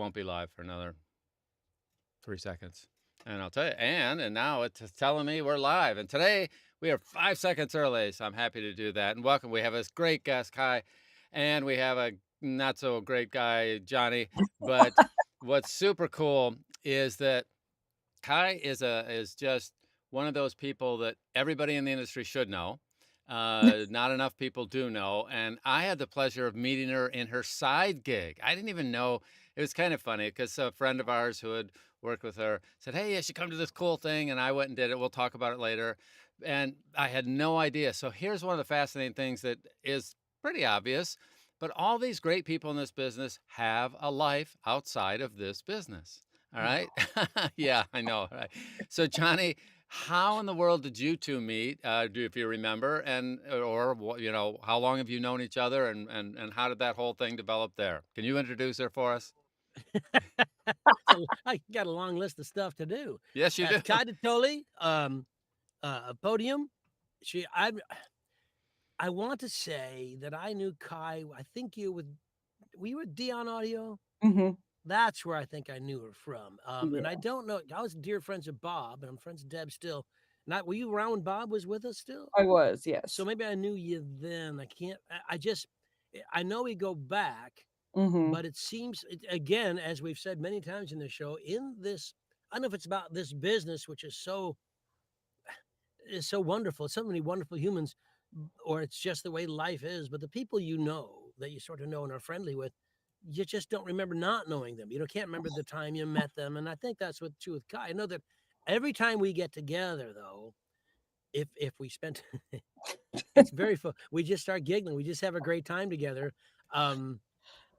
won't be live for another 3 seconds. And I'll tell you, and now it's telling me we're live. And today we are 5 seconds early, so I'm happy to do that. And welcome. We have this great guest, Khai, and we have a not so great guy, Johnny. But what's super cool is that Khai is just one of those people that everybody in the industry should know. Not enough people do know. And I had the pleasure of meeting her in her side gig. I didn't even know. It was kind of funny because a friend of ours who had worked with her said, "Hey, you should come to this cool thing." And I went and did it. We'll talk about it later. And I had no idea. So here's one of the fascinating things that is pretty obvious. But all these great people in this business have a life outside of this business. All right. Yeah, I know. Right. So, Johnny, how in the world did you two meet? If you remember, and or how long have you known each other, and how did that whole thing develop there? Can you introduce her for us? So I got a long list of stuff to do. Yes, you do. At Khai Dattoli, Podium. I want to say that I knew Khai. I think we were Dion Audio. Mm-hmm. That's where I think I knew her from. Yeah. And I don't know. I was dear friends with Bob, and I'm friends with Deb still. Not were you around when Bob was with us still? I was, yes. So maybe I knew you then. I can't. I know we go back, Mm-hmm. but it seems again, as we've said many times in the show, in this. I don't know if it's about this business, which is so wonderful. So many wonderful humans, or it's just the way life is. But the people you know that you sort of know and are friendly with, you just don't remember not knowing them. Can't remember the time you met them. And I think that's what's true with Khai. I know that every time we get together, though, if we spend, it's very fun. We just start giggling. We just have a great time together.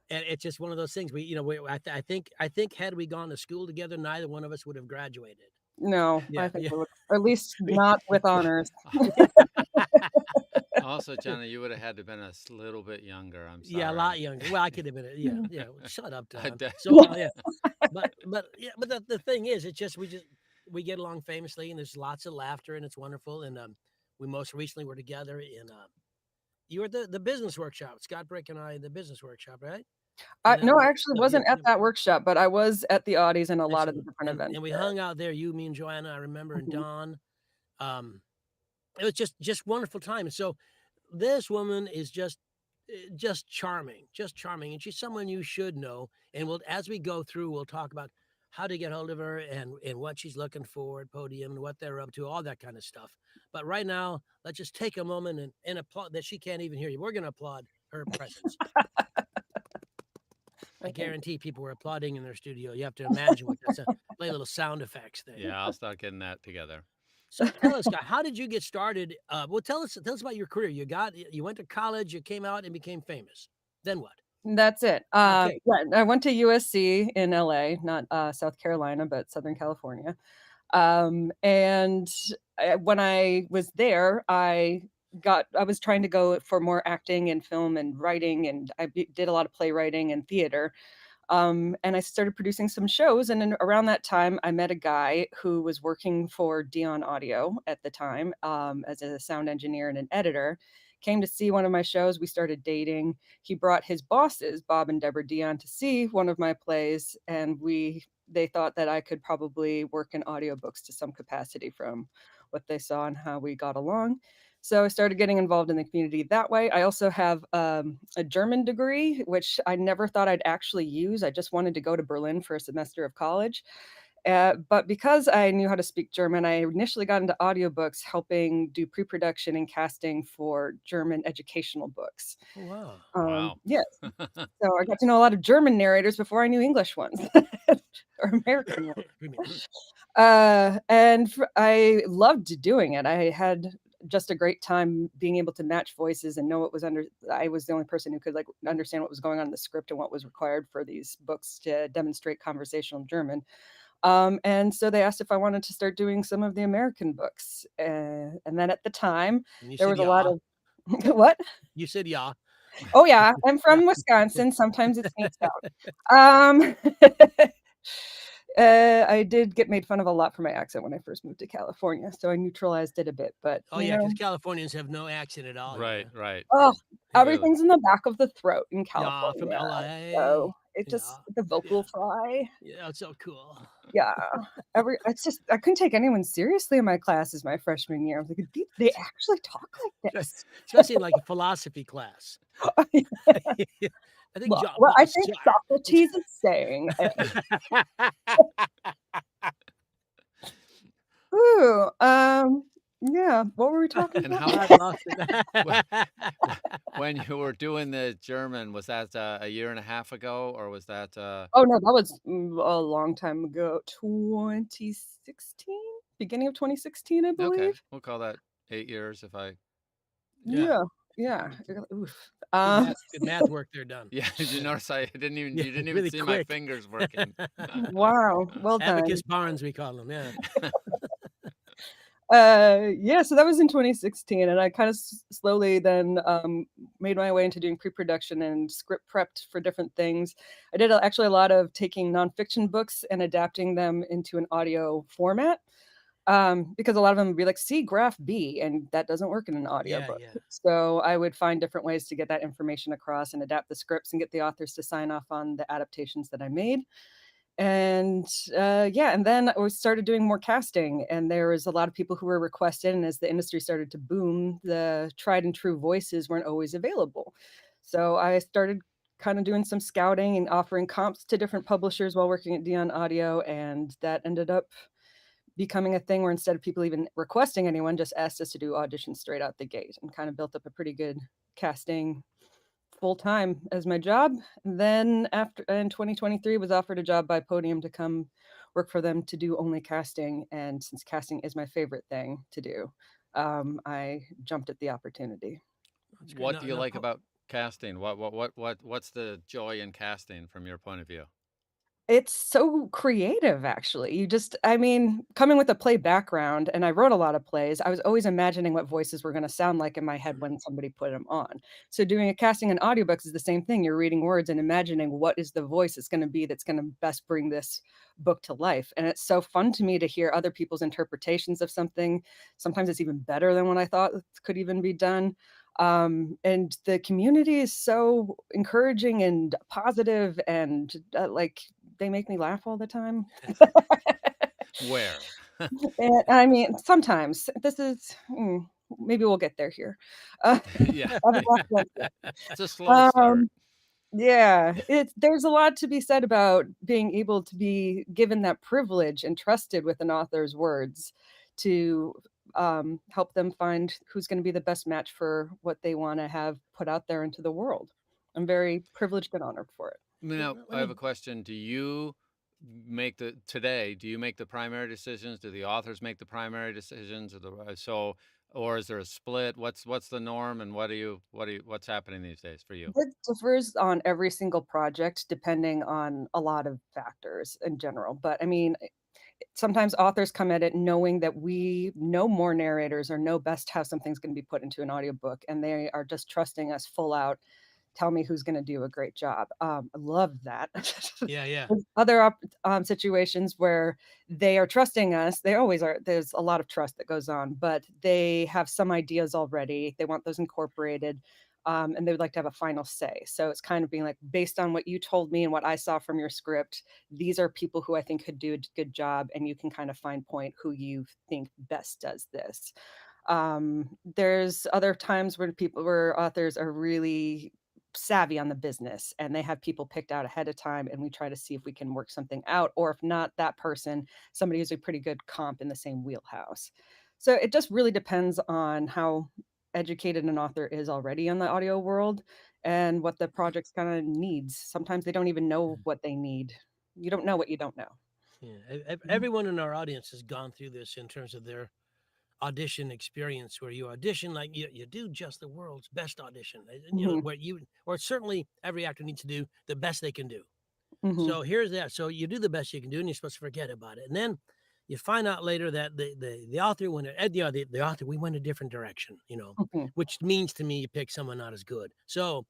And it's just one of those things. I think had we gone to school together, neither one of us would have graduated. No, Yeah, I think it would, or at least not with honors. Also, Johnny, you would have had to have been a little bit younger. I'm sorry. Yeah, a lot younger. Well, I could have been. Yeah. Shut up, Don. bet. So yeah, but the thing is, it's just we get along famously, and there's lots of laughter, and it's wonderful. And we most recently were together in you were at the business workshop. Scott Brick and I, the business workshop, right? No, I actually wasn't at that workshop, but I was at the Audies and a lot of the different events. And we hung out there, you, me, and Joanna, I remember, and Mhm. Don. It was just wonderful time. And so this woman is just charming, and she's someone you should know. And as we go through, we'll talk about how to get hold of her and what she's looking for at Podium and what they're up to, all that kind of stuff. But right now, let's just take a moment and applaud that she can't even hear you. We're going to applaud her presence. I guarantee people were applauding in their studio. You have to imagine what that's. Play a little sound effects there. Yeah, I'll start getting that together. So tell us, Guy, how did you get started? Well, tell us about your career. You went to college, you came out and became famous. Then what? That's it. Okay. Yeah, I went to USC in LA, not South Carolina, but Southern California. And when I was there, I was trying to go for more acting and film and writing, and I did a lot of playwriting and theater. And I started producing some shows. And then around that time, I met a guy who was working for Dion Audio at the time as a sound engineer and an editor. Came to see one of my shows. We started dating. He brought his bosses, Bob and Deborah Dion, to see one of my plays, and they thought that I could probably work in audiobooks to some capacity from what they saw and how we got along. So I started getting involved in the community that way. I also have a German degree, which I never thought I'd actually use. I just wanted to go to Berlin for a semester of college. But because I knew how to speak German, I initially got into audiobooks, helping do pre-production and casting for German educational books. Wow. Wow. Yes. So I got to know a lot of German narrators before I knew English ones or American ones. And I loved doing it. I had just a great time being able to match voices and know what was I was the only person who could understand what was going on in the script and what was required for these books to demonstrate conversational German. And so they asked if I wanted to start doing some of the American books. And then at the time, there was a lot of what? You said yeah. Oh yeah, I'm from Wisconsin. Sometimes it sneaks out. I did get made fun of a lot for my accent when I first moved to California, so I neutralized it a bit. But because Californians have no accent at all. Right. Oh, everything's in the back of the throat in California. Yeah, from LA. So It Yeah. just the vocal Yeah. fry. Yeah. It's so cool. Yeah. It's just I couldn't take anyone seriously in my classes my freshman year. I was like, they actually talk like this. Especially in like a philosophy class. I think Well, John. well, I think Socrates is saying, ooh, yeah. What were we talking And about? how I've lost wh- it. when you were doing the German, was that a year and a half ago, or was that Oh no, that was a long time ago. 2016, beginning of 2016, I okay? believe. We'll call that 8 years if I. Yeah. Yeah, yeah. Oof. Good math work there done. Yeah, did you Yeah. notice I didn't even Yeah, you didn't even really see my quick. fingers working. Wow, well Abacus done. Barnes, we call them. Yeah. Yeah, so that was in 2016, and I kind of slowly then made my way into doing pre-production and script prepped for different things. I did actually a lot of taking nonfiction books and adapting them into an audio format because a lot of them would be like C graph B, and that doesn't work in an Yeah. audiobook. Yeah. So I would find different ways to get that information across and adapt the scripts and get the authors to sign off on the adaptations that I made. And yeah, and then we started doing more casting, and there was a lot of people who were requested. And as the industry started to boom, the tried and true voices weren't always available. So I started kind of doing some scouting and offering comps to different publishers while working at Dion Audio, and that ended up becoming a thing where instead of people even requesting anyone, just asked us to do auditions straight out the gate, and kind of built up a pretty good casting full time as my job. Then after in 2023 was offered a job by Podium to come work for them to do only casting. And since casting is my favorite thing to do, I jumped at the opportunity. That's great. What do you like about casting? What's the joy in casting from your point of view? It's so creative, actually. I mean, coming with a play background, and I wrote a lot of plays, I was always imagining what voices were going to sound like in my head when somebody put them on. So, doing a casting in audiobooks is the same thing. You're reading words and imagining what is the voice it's going to be that's going to best bring this book to life. And it's so fun to me to hear other people's interpretations of something. Sometimes it's even better than what I thought could even be done. And the community is so encouraging and positive, and like they make me laugh all the time. Where? And I mean, sometimes this is maybe we'll get there here. Uh, Yeah, I haven't laughed once yet. it's a slow start. Um, yeah, there's a lot to be said about being able to be given that privilege and trusted with an author's words to help them find who's going to be the best match for what they want to have put out there into the world. I'm very privileged and honored for it. Now, I have a question. Do you do you make the primary decisions? Do the authors make the primary decisions, or is there a split? What's the norm, and what's happening these days for you? It differs on every single project depending on a lot of factors in general. But I mean, sometimes authors come at it knowing that we know more narrators or know best how something's going to be put into an audiobook, and they are just trusting us full out. Tell me who's going to do a great job. I love that. Yeah. Yeah. There's other situations where they are trusting us. They always are. There's a lot of trust that goes on, but they have some ideas already. They want those incorporated, and they would like to have a final say. So it's kind of being like, based on what you told me and what I saw from your script, these are people who I think could do a good job, and you can kind of fine point who you think best does this. There's other times where authors are really savvy on the business and they have people picked out ahead of time, and we try to see if we can work something out, or if not that person, somebody who's a pretty good comp in the same wheelhouse. So it just really depends on how educated an author is already in the audio world and what the project's kind of needs. Sometimes they don't even know what they need. You don't know what you don't know. Yeah. Everyone in our audience has gone through this in terms of their audition experience, where you audition like you do just the world's best audition, and Mhm, where or certainly every actor needs to do the best they can do. mhm, So here's that. So you do the best you can do, and you're supposed to forget about it. And then you find out later that the author went the author we went a different direction, mhm. which means to me you pick someone not as good. So,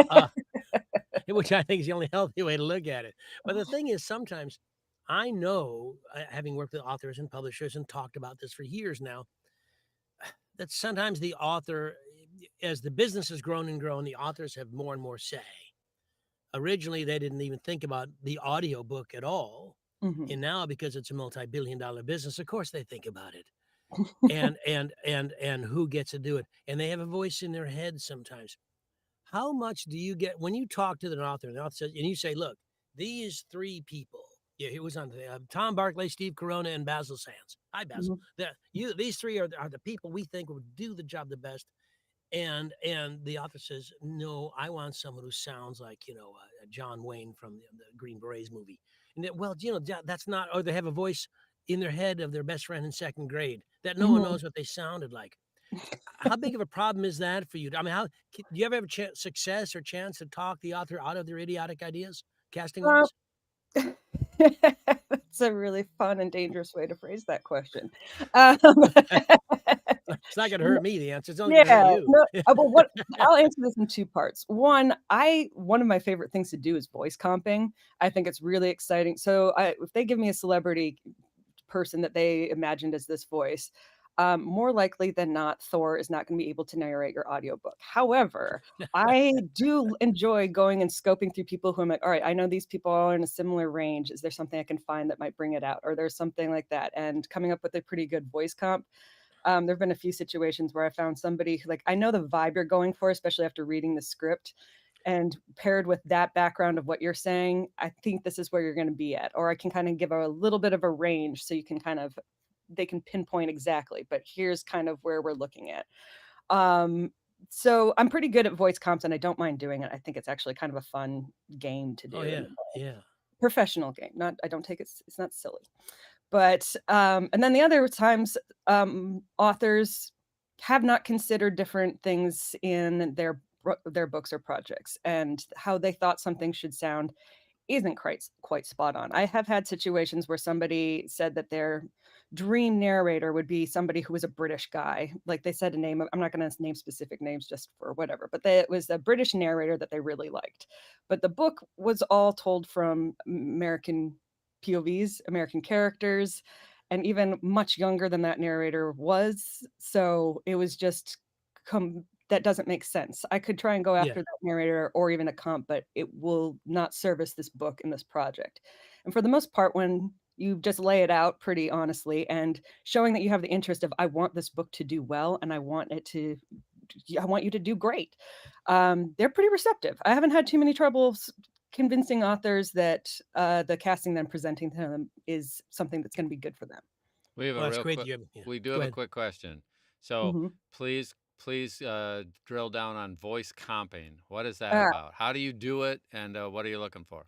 uh, which I think is the only healthy way to look at it. But the thing is, sometimes I know, having worked with authors and publishers and talked about this for years now, that sometimes the author, as the business has grown and grown, the authors have more and more say. originally they didn't even think about the audiobook at all. Mhm. And now, because it's a multi-billion-dollar business, of course they think about it. And who gets to do it. And they have a voice in their head sometimes. How much do you get when you talk to the author, and the author says, and you say, look, these three people, yeah, he was on the Tom Barclay, Steve Corona, and Basil Sands. Hi, Basil. Mhm. These three are the people we think would do the job the best. And the author says, no, I want someone who sounds like, John Wayne from the Green Berets movie. And well, that's not, or they have a voice in their head of their best friend in second grade that no one Mhm. knows what they sounded like. How big of a problem is that for you? I mean, do you ever have a success or chance to talk the author out of their idiotic ideas, casting Uh, wise? That's a really fun and dangerous way to phrase that question. Um, It's not going to hurt me. The answer is only going to hurt yeah, you. no, well, what I'll answer this in two parts. One of my favorite things to do is voice comping. I think it's really exciting. So if they give me a celebrity person that they imagined as this voice, more likely than not, Thor is not going to be able to narrate your audiobook. However, I do enjoy going and scoping through people who I'm like, all right, I know these people are in a similar range. Is there something I can find that might bring it out? Or there's something like that. And coming up with a pretty good voice comp. There have been a few situations where I found somebody who, like, I know the vibe you're going for, especially after reading the script. And paired with that background of what you're saying, I think this is where you're going to be at. Or I can kind of give a little bit of a range so you can they can pinpoint exactly, but here's kind of where we're looking at. So I'm pretty good at voice comps and I don't mind doing it. I think it's actually kind of a fun game to do. Oh, yeah. Yeah. Professional game. I don't take it's not silly. But and then the other times, authors have not considered different things in their books or projects, and how they thought something should sound isn't quite spot on. I have had situations where somebody said that their dream narrator would be somebody who was a British guy. Like they said a name I'm not going to name specific names just for whatever, but it was a British narrator that they really liked. But the book was all told from American POVs, American characters, and even much younger than that narrator was. So it was just that doesn't make sense. I could try and go Yeah. after that narrator or even a comp, but it will not service this book in this project. And for the most part, when you just lay it out pretty honestly and showing that you have the interest of, I want this book to do well and I want you to do great. They're pretty receptive. I haven't had too many troubles convincing authors that the casting them presenting to them is something that's going to be good for them. We have Well, a that's real great. quick. Yeah. We do Go have a ahead. quick question. So Mhm. please drill down on voice comping. What is that Uh, about? How do you do it, and what are you looking for?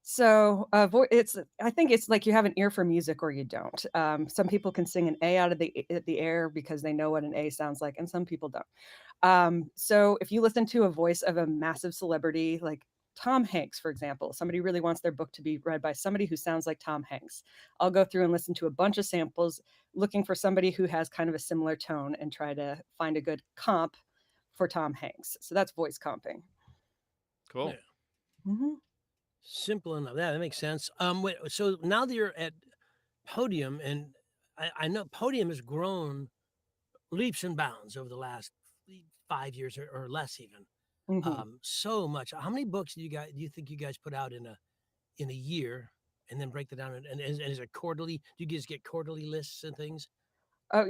So, I think it's like you have an ear for music or you don't. Some people can sing an A out of the air because they know what an A sounds like, and some people don't. So if you listen to a voice of a massive celebrity like Tom Hanks, for example, somebody really wants their book to be read by somebody who sounds like Tom Hanks. I'll go through and listen to a bunch of samples, looking for somebody who has kind of a similar tone and try to find a good comp for Tom Hanks. So that's voice comping. Cool. Yeah. Mhm. Simple enough. Yeah, that makes sense. So now that you're at Podium, and I know Podium has grown leaps and bounds over the last 5 years or less, even. Mhm. So much. How many books do you think you guys put out in a year, and then break that down? And is it quarterly? Do you guys get quarterly lists and things? Oh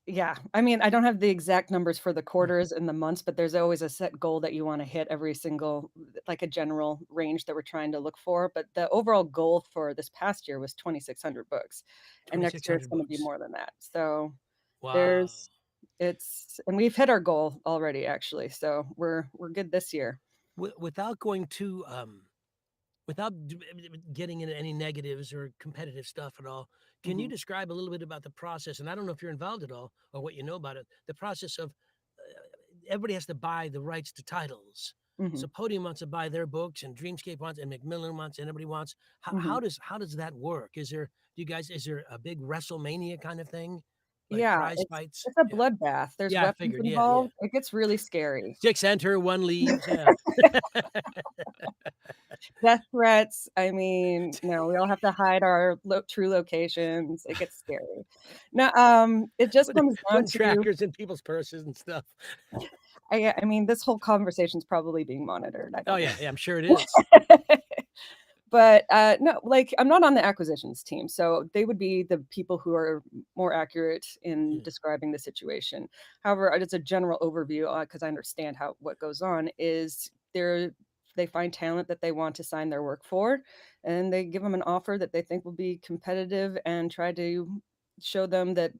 yeah. I mean, I don't have the exact numbers for the quarters and the months, but there's always a set goal that you want to hit every single, like a general range that we're trying to look for. But the overall goal for this past year was 2,600 books, and next year it's 2,600 going to be books. more than that. So Wow. there's and we've hit our goal already actually. So we're good this year. Without going to without getting into any negatives or competitive stuff at all, can you Mhm. describe a little bit about the process? And I don't know if you're involved at all or what you know about it. The process of everybody has to buy the rights to titles. Mhm. So Podium wants to buy their books, and Dreamscape wants, and Macmillan wants, and everybody wants. Mhm. How does that work? Is there a big WrestleMania kind of thing, like Yeah, prize fights? it's a Yeah, bloodbath. There's yeah, I weapons figured. Yeah, yeah. involved. It gets really scary. 6 enter, 1 leaves. Yeah. Death threats, I mean, no, we all have to hide our true locations. It gets scary. No, it just comes down Putting to trackers in people's purses and stuff. I mean, this whole conversation is probably being monitored. I Oh don't yeah, know. yeah, I'm sure it is. But no, like I'm not on the acquisitions team, so they would be the people who are more accurate in Yeah. describing the situation. However, it's a general overview because I understand how what goes on is they find talent that they want to sign their work for, and they give them an offer that they think will be competitive and try to show them that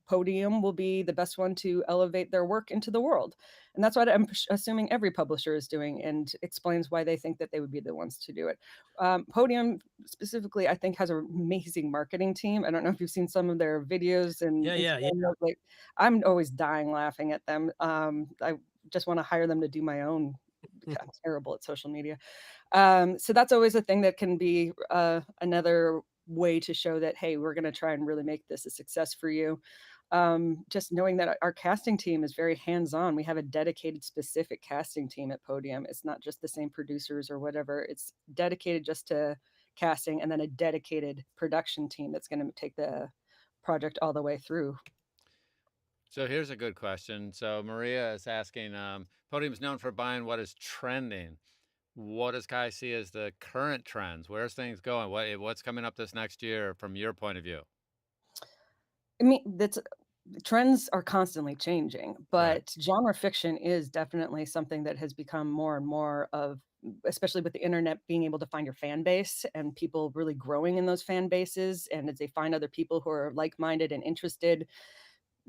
Podium will be the best one to elevate their work into the world. And that's what I'm assuming every publisher is doing, and explains why they think that they would be the ones to do it. Podium specifically, I think, has an amazing marketing team. I don't know if you've seen some of their videos and Yeah. Instagram, like I'm always dying laughing at them. I just want to hire them to do my own. I'm terrible at social media. So that's always a thing that can be another way to show that, hey, we're going to try and really make this a success for you. Just knowing that our casting team is very hands-on. We have a dedicated, specific casting team at Podium. It's not just the same producers or whatever. It's dedicated just to casting, and then a dedicated production team that's going to take the project all the way through. So here's a good question. So Maria is asking, Podium's known for buying what is trending. What does Khai see as the current trends? Where's things going? What's coming up this next year from your point of view? I mean, that's trends are constantly changing, Right. but genre fiction is definitely something that has become more and more of, especially with the internet, being able to find your fan base and people really growing in those fan bases. And as they find other people who are like-minded and interested,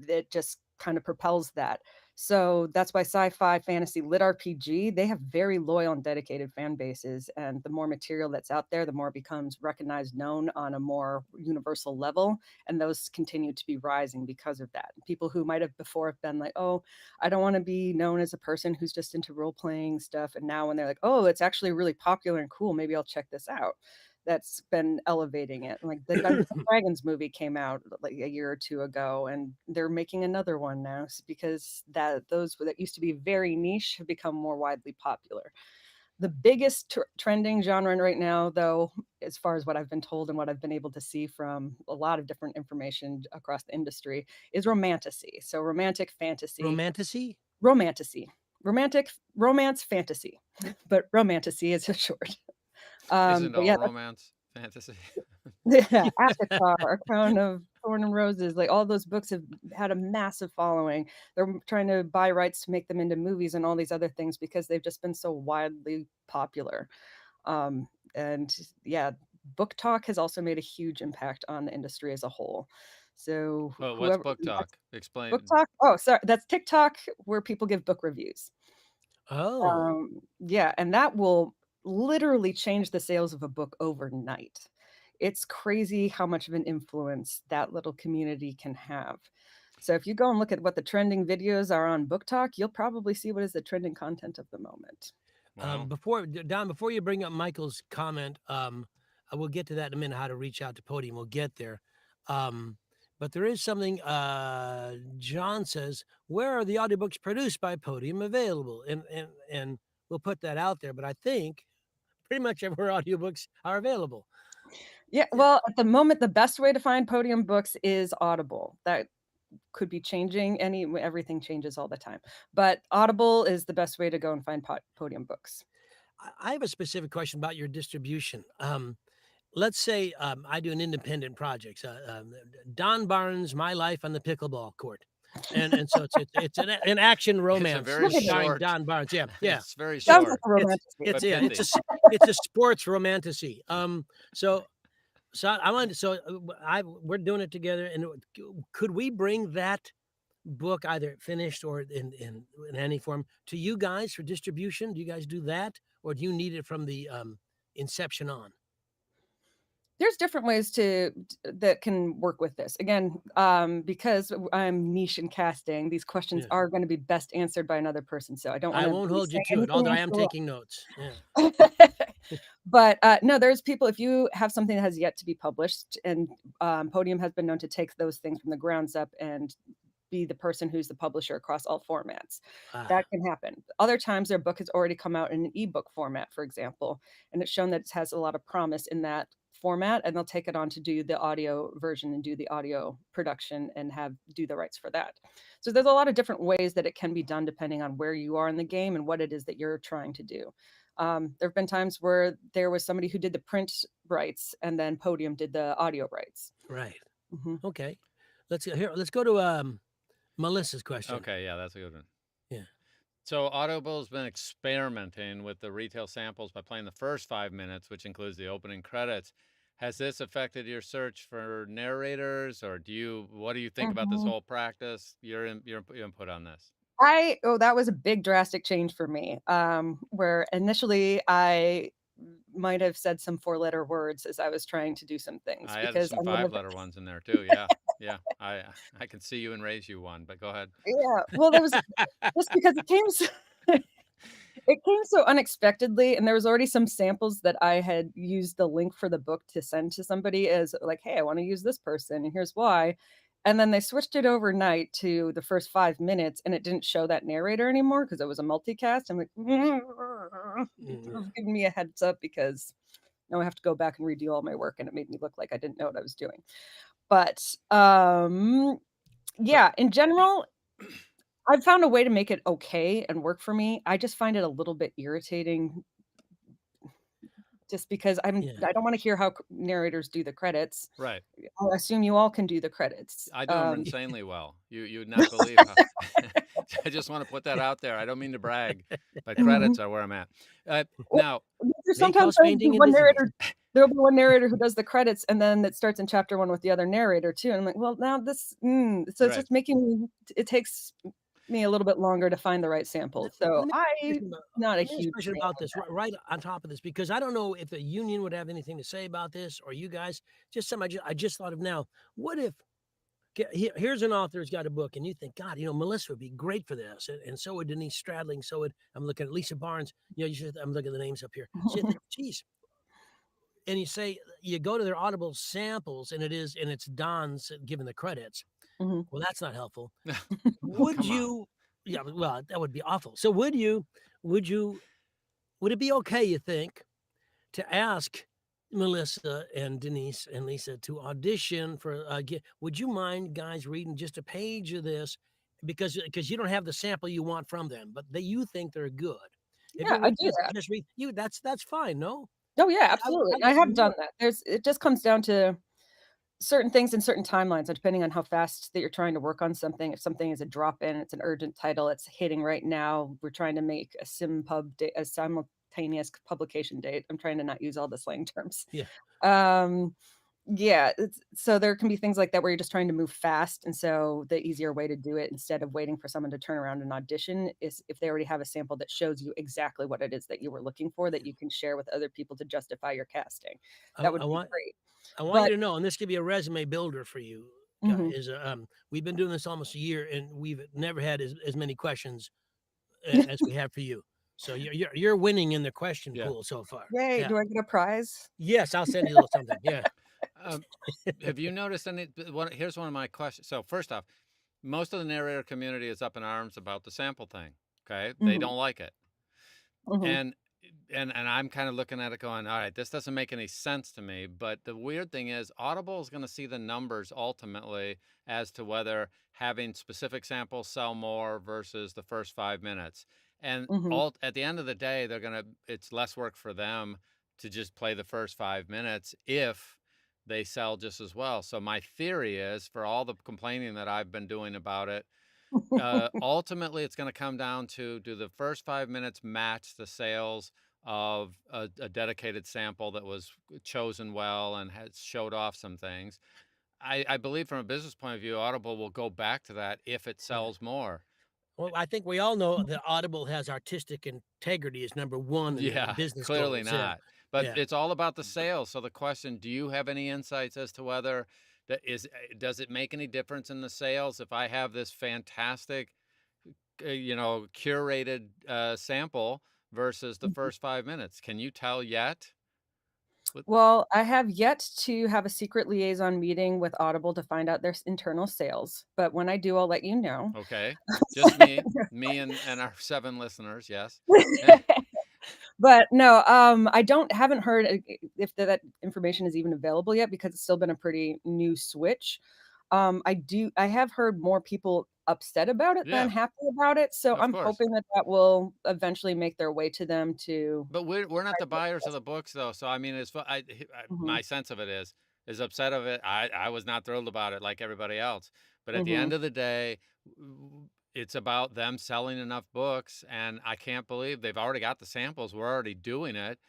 that just kind of propels that. So that's why sci-fi, fantasy, lit RPG, they have very loyal and dedicated fan bases. And the more material that's out there, the more it becomes recognized, known on a more universal level. And those continue to be rising because of that. People who might have before have been like, oh, I don't want to be known as a person who's just into role-playing stuff. And now when they're like, oh, it's actually really popular and cool, maybe I'll check this out. That's been elevating it. Like the Dungeons and Dragons movie came out like a year or two ago, and they're making another one now because those that used to be very niche have become more widely popular. The biggest trending genre right now, though, as far as what I've been told and what I've been able to see from a lot of different information across the industry, is romantasy. So romantic fantasy, Romantasy? romantasy, romantic romance fantasy, but romantasy is a short. Isn't But all yeah, romance fantasy? yeah, Avatar, A Crown of Thorn and Roses, like all those books have had a massive following. They're trying to buy rights to make them into movies and all these other things because they've just been so widely popular. And yeah, book talk has also made a huge impact on the industry as a whole. So Well, what's whoever book talk? book Explain. talk, oh sorry, that's TikTok where people give book reviews. Oh. Yeah, and that will literally change the sales of a book overnight. It's crazy how much of an influence that little community can have. So if you go and look at what the trending videos are on Book Talk, you'll probably see what is the trending content of the moment. Wow. Before you bring up Michael's comment, I will get to that in a minute, how to reach out to Podium. We'll get there. But there is something, John says, where are the audiobooks produced by Podium available? And we'll put that out there, but I think pretty much everywhere audiobooks are available. Yeah, well, at the moment, the best way to find Podium books is Audible. That could be changing. Everything changes all the time, but Audible is the best way to go and find Podium books. I have a specific question about your distribution. Let's say I do an independent project, Don Baarns' My Life on the Pickleball Court. And so it's an action romance very starring short. Don Baarns. Yeah. It's very Sounds like short. a romantic. It's But yeah, pithy. it's a sports romantasy. So I wanted we're doing it together, and could we bring that book either finished or in any form to you guys for distribution? Do you guys do that, or do you need it from the inception on? There's different ways that can work with this. Again, because I'm niche in casting, these questions Yeah. are going to be best answered by another person. So I don't want I to won't hold you say to it, although I am anything taking notes. Yeah. But no, there's people, if you have something that has yet to be published, and Podium has been known to take those things from the grounds up and be the person who's the publisher across all formats. That can happen. Other times their book has already come out in an ebook format, for example, and it's shown that it has a lot of promise in that format, and they'll take it on to do the audio version and do the audio production and do the rights for that. So there's a lot of different ways that it can be done depending on where you are in the game and what it is that you're trying to do. There have been times where there was somebody who did the print rights and then Podium did the audio rights. Right. Mhm. Okay. Let's go to Melissa's question. Okay, yeah, that's a good one. Yeah. So Audible's been experimenting with the retail samples by playing the first 5 minutes, which includes the opening credits. Has this affected your search for narrators, or what do you think about this Mhm. whole practice? Your input on this? That was a big drastic change for me. Where initially I might have said some 4-letter words as I was trying to do some things I added because some I might have 5-letter ones in there too. Yeah, yeah. I can see you and raise you one, but go ahead. yeah, well, there was just because it came so it came so unexpectedly, and there was already some samples that I had used the link for the book to send to somebody as like, "Hey, I wanna use this person, and here's why." And then they switched it overnight to the first 5 minutes, and it didn't show that narrator anymore because it was a multicast. I'm like, Mm, it was giving me a heads up because now I have to go back and redo all my work, and it made me look like I didn't know what I was doing. But, yeah, in general, I've found a way to make it okay and work for me. I just find it a little bit irritating just because Yeah. I don't wanna hear how narrators do the credits. Right. I assume you all can do the credits. I do them insanely well. You would not believe how. I just want to put that out there. I don't mean to brag, but credits are where I'm at. Now, There's May sometimes cost there'll be painting and one disease. there'll be one narrator who does the credits, and then it starts in chapter 1 with the other narrator too, and I'm like, "Well, now this" so it's Right. just making it takes me a little bit longer to find the right sample. So I'm not a Let me ask huge a question fan about of this that. right on top of this, because I don't know if the union would have anything to say about this or you guys. Just something I just thought of now. What if here's an author who's got a book and you think, God, Melissa would be great for this, and so would Denise Stradling. So would I'm looking at Lisa Baarns. I'm looking at the names up here. So you think, geez, and you say you go to their Audible samples and it's Don's giving the credits. Mhm. Well, that's not helpful. Oh, Would come on. you? Yeah, well, that would be awful. So would you? Would it be okay, you think, to ask Melissa and Denise and Lisa to audition for? Would you mind, guys, reading just a page of this because you don't have the sample you want from them, but you think they're good. If Yeah, you I would do that. just read you, that's fine. No, Oh, yeah, I absolutely. I'd I like have more. done that. It just comes down to certain things and certain timelines, and depending on how fast that you're trying to work on something. If something is a drop in, it's an urgent title, it's hitting right now. We're trying to make a simultaneous publication date. I'm trying to not use all the slang terms. Yeah. Um, yeah, so there can be things like that where you're just trying to move fast, and so the easier way to do it instead of waiting for someone to turn around and audition is if they already have a sample that shows you exactly what it is that you were looking for that you can share with other people to justify your casting. I, That I would be want great. I want you But to know, and this could be a resume builder for you guys. mhm. Is we've been doing this almost a year, and we've never had as many questions as we have for you. So you're winning in the question Yeah. pool so far. Yay, Yeah. do I get a prize? Yes, I'll send you a little something. Yeah. Um, have you noticed any? Here's one of my questions. So first off, most of the narrator community is up in arms about the sample thing. Okay, they Mhm, don't like it, mhm, and and I'm kind of looking at it going, all right, this doesn't make any sense to me. But the weird thing is, Audible is going to see the numbers ultimately as to whether having specific samples sell more versus the first 5 minutes. And mhm. at the end of the day, it's less work for them to just play the first 5 minutes if they sell just as well. So my theory is, for all the complaining that I've been doing about it, ultimately, it's going to come down to, do the first 5 minutes match the sales of a dedicated sample that was chosen well and has showed off some things. I believe from a business point of view, Audible will go back to that if it Yeah. sells more. Well, I think we all know that Audible has artistic integrity as number one in their Yeah, business clearly goals. Yeah. not. But Yeah. it's all about the sales. So the question, do you have any insights as to whether does it make any difference in the sales if I have this fantastic curated sample versus the first 5 minutes? Can you tell yet? Well, I have yet to have a secret liaison meeting with Audible to find out their internal sales, but when I do, I'll let you know. Okay, just me and our 7 listeners. Yes. But no, I haven't heard if that information is even available yet because it's still been a pretty new switch. I have heard more people upset about it than Yeah, happy about it, so of I'm course. hoping that that will eventually make their way to them to But we're not try the to make the buyers of best. the books, though. So I mean, Mhm, my sense of it is upset of it. I was not thrilled about it, like everybody else. But at the mhm, end of the day, it's about them selling enough books, and I can't believe they've already got the samples. We're already doing it.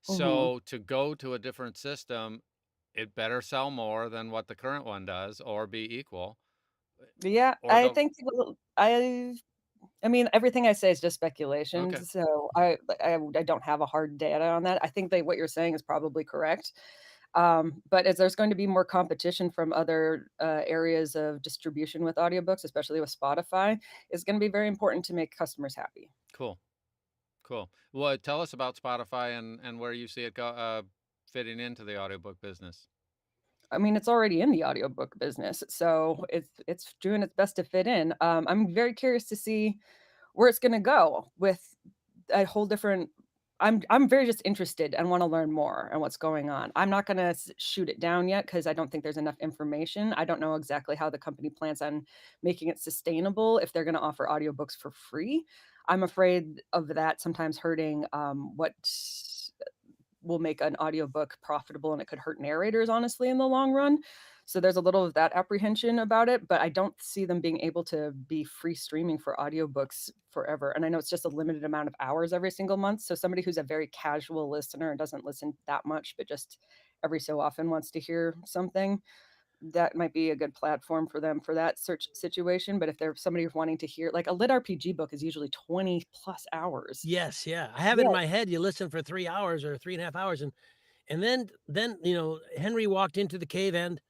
mhm. So to go to a different system, it better sell more than what the current one does, or be equal, Yeah, or I they'll. think I mean, everything I say is just speculation, Okay, so I don't have a hard data on that. I think that what you're saying is probably correct. But as there's going to be more competition from other areas of distribution with audiobooks, especially with Spotify, it's going to be very important to make customers happy. cool. Cool. Well, tell us about Spotify and where you see it fitting into the audiobook business. I mean, it's already in the audiobook business, so it's doing its best to fit in. I'm very curious to see where it's going to go with a whole different. I'm very just interested and want to learn more and what's going on. I'm not going to shoot it down yet because I don't think there's enough information. I don't know exactly how the company plans on making it sustainable if they're going to offer audiobooks for free. I'm afraid of that sometimes hurting what will make an audiobook profitable and it could hurt narrators honestly in the long run. So there's a little of that apprehension about it, but I don't see them being able to be free streaming for audiobooks forever. And I know it's just a limited amount of hours every single month. So somebody who's a very casual listener and doesn't listen that much, but just every so often wants to hear something, that might be a good platform for them for that search situation. But if they're somebody wanting to hear, like a lit RPG book is usually 20 plus hours. Yes, yeah. I have it Yeah. in my head. You listen for 3 hours or 3.5 hours, and then Henry walked into the cave and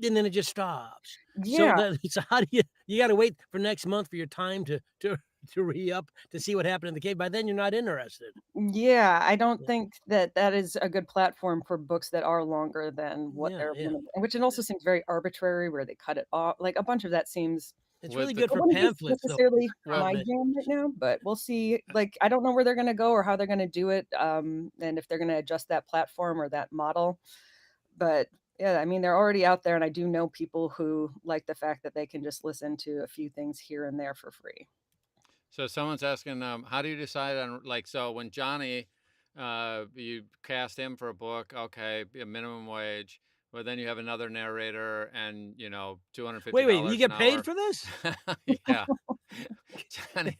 then it just stops. So Yeah. that so how do you got to wait for next month for your time to re-up to see what happened in the cave. By then you're not interested. Yeah, I don't Yeah, think that that is a good platform for books that are longer than what yeah, they're yeah. minimum, which it also seems very arbitrary where they cut it off. Like a bunch of that seems It's really With the good it for wouldn't be pamphlets though. necessarily well, my Problem is, jam right now, but we'll see. Like I don't know where they're gonna go or how they're gonna do it, and if they're gonna adjust that platform or that model. But yeah, I mean they're already out there, and I do know people who like the fact that they can just listen to a few things here and there for free. so someone's asking, how do you decide on like so when Johnny, you cast him for a book, okay, be a minimum wage, but then you have another narrator and two hundred fifty wait, you dollars an get paid hour. for this? Yeah, Johnny,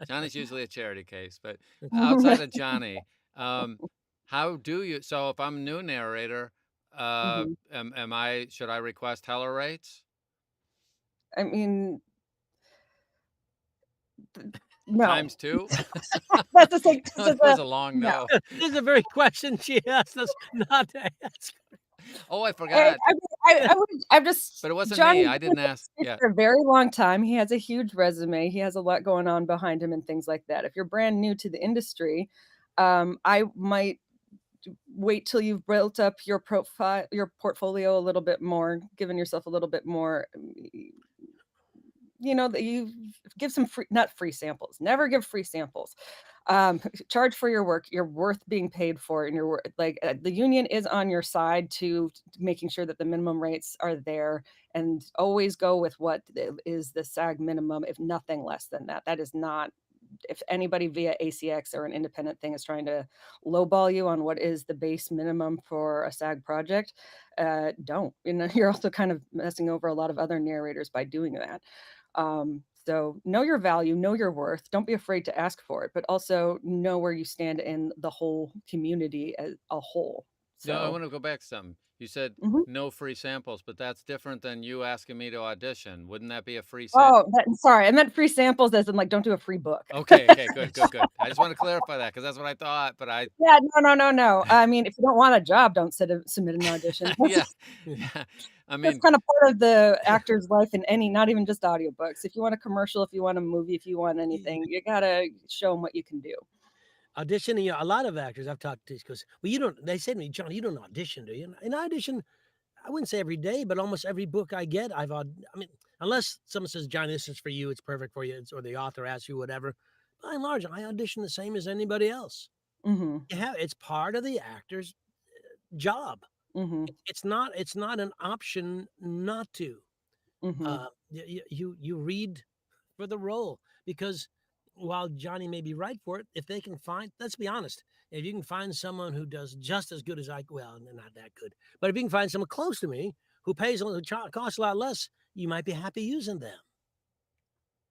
Johnny's usually a charity case, but outside of Johnny, um, how do you? So if I'm a new narrator, Mhm. should I request Heller rates I mean, no. times two? That's the thing. This is That a was a long no. no. This is the very question she asked us not to ask. Oh, I I forgot. I mean, I would I'm just But it wasn't me. Johnny's I been in didn't the ask. space Yeah. for a very long time. He has a huge resume. He has a lot going on behind him and things like that. If you're brand new to the industry, I might wait till you've built up your portfolio a little bit more, given yourself a little bit more, that you give some free not free samples. Never give free samples. Charge for your work. You're worth being paid for, and the union is on your side to making sure that the minimum rates are there, and always go with what is the SAG minimum, if nothing less than that. That is not. If anybody via ACX or an independent thing is trying to lowball you on what is the base minimum for a SAG project, don't. You're also kind of messing over a lot of other narrators by doing that. So know your value, know your worth. Don't be afraid to ask for it, but also know where you stand in the whole community as a whole. No, I So, want to go back to something. You said mhm. no free samples, but that's different than you asking me to audition. Wouldn't that be a free Oh, sample? sorry, I meant free samples as in like don't do a free book. Okay, okay, good, good, good. I just want to clarify that because that's what I thought. But Yeah, no, no, no, no. I mean, if you don't want a job, don't submit an audition. yeah, Yeah. yeah. I That's mean, kind of part of the actor's life in any, not even just audiobooks. If you want a commercial, if you want a movie, if you want anything, you gotta show them what you can do. Auditioning, a lot of actors I've talked to goes, well, you don't. They say to me, John, you don't audition, do you? And I audition. I wouldn't say every day, but almost every book I get, I mean, unless someone says, John, this is for you, it's perfect for you, or the author asks you whatever. By and large, I audition the same as anybody else. Mhm. It's part of the actor's job. Mhm. It's not an option not to. Mhm. You read for the role because while Johnny may be right for it, if they can find, let's be honest, if you can find someone who does just as good as well, they're not that good, but if you can find someone close to me who pays costs a lot less, you might be happy using them.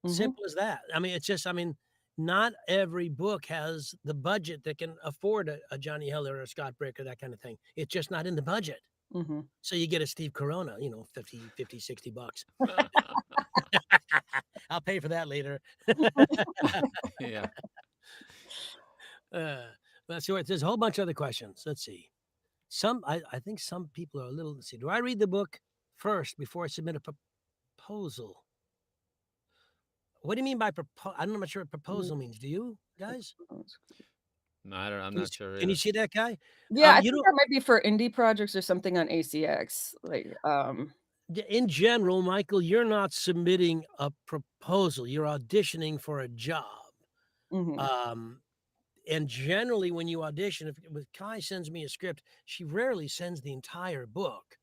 Mhm. Simple as that. I mean, it's just, I mean, not every book has the budget that can afford a Johnny Heller or a Scott Brick or that kind of thing. It's just not in the budget. Mhm. So you get a Steve Corona, 50, 60 bucks. I'll pay for that later. Yeah. Uh, let's see. There's a whole bunch of other questions. Let's see. I think some people are a little. Let's see. Do I read the book first before I submit a proposal? What do you mean by proposal? I'm not sure what proposal means. Do you guys? No, I'm not sure Can you either. see that guy? Yeah, I You think know, that might be for indie projects or something on ACX. in general, Michael, you're not submitting a proposal. You're auditioning for a job. Mhm. Um, and generally, when you audition, if Khai sends me a script, she rarely sends the entire book.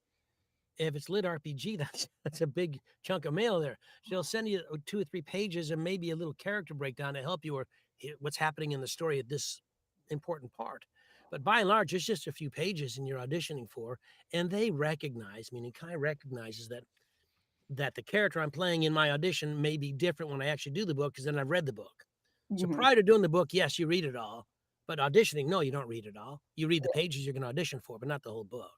If it's lit RPG, that's a big chunk of mail there. She'll send you 2 or 3 pages and maybe a little character breakdown to help you or what's happening in the story at this important part. But by and large, it's just a few pages and you're auditioning for, and they recognize, meaning Khai recognizes that the character I'm playing in my audition may be different when I actually do the book because then I've read the book. So Mhm. prior to doing the book, yes, you read it all. But auditioning, no, you don't read it all. You read the pages you're going to audition for, but not the whole book.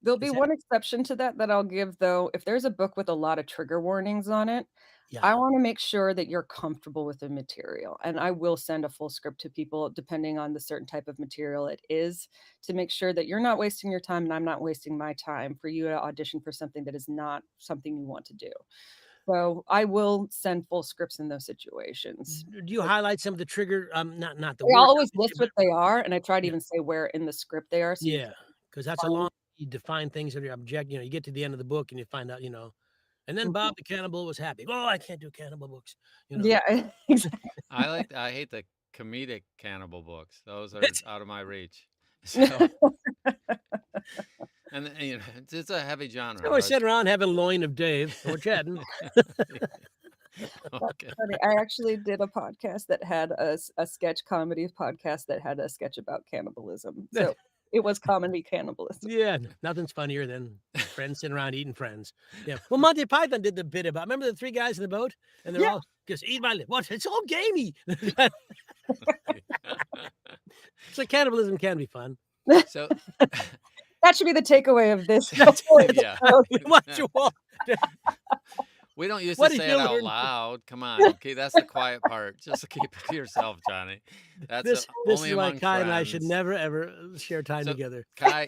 There'll Is be that? one exception to that I'll give, though. If there's a book with a lot of trigger warnings on it, Yeah. I wanna make sure that you're comfortable with the material, and I will send a full script to people depending on the certain type of material it is, to make sure that you're not wasting your time and I'm not wasting my time for you to audition for something that is not something you want to do. So, I will send full scripts in those situations. Do you highlight some of the trigger? Not the I word, always obviously, list but what they are, and I try to yeah, even say where in the script they are so you yeah, can because that's a long. find. You define things that are object. You get to the end of the book and you find out. And then Bob Mhm. the cannibal was happy. Oh, I can't do cannibal books. You know. Yeah, exactly. I hate the comedic cannibal books. Those are out of my reach. So, and it's a heavy genre. So we're Or sitting around having loin of Dave, and we're chatting. That's okay. funny. I actually did a podcast that had a sketch comedy podcast that had a sketch about cannibalism. So, it was comedy cannibalism. Yeah, nothing's funnier than friends sitting around eating friends. Yeah. Well, Monty Python did the bit about. Remember the 3 guys in the boat, and they're Yeah. all just eat my lip. What? It's all gamey. So cannibalism can be fun. So, That should be the takeaway of this before the yeah. show. We want you all. We don't used to What did say you it out learn? loud. Come on. Okay, that's the quiet part. Just keep it to yourself, Johnny. That's This only is why among Kai and I should friends. never ever share time So, together. Kai,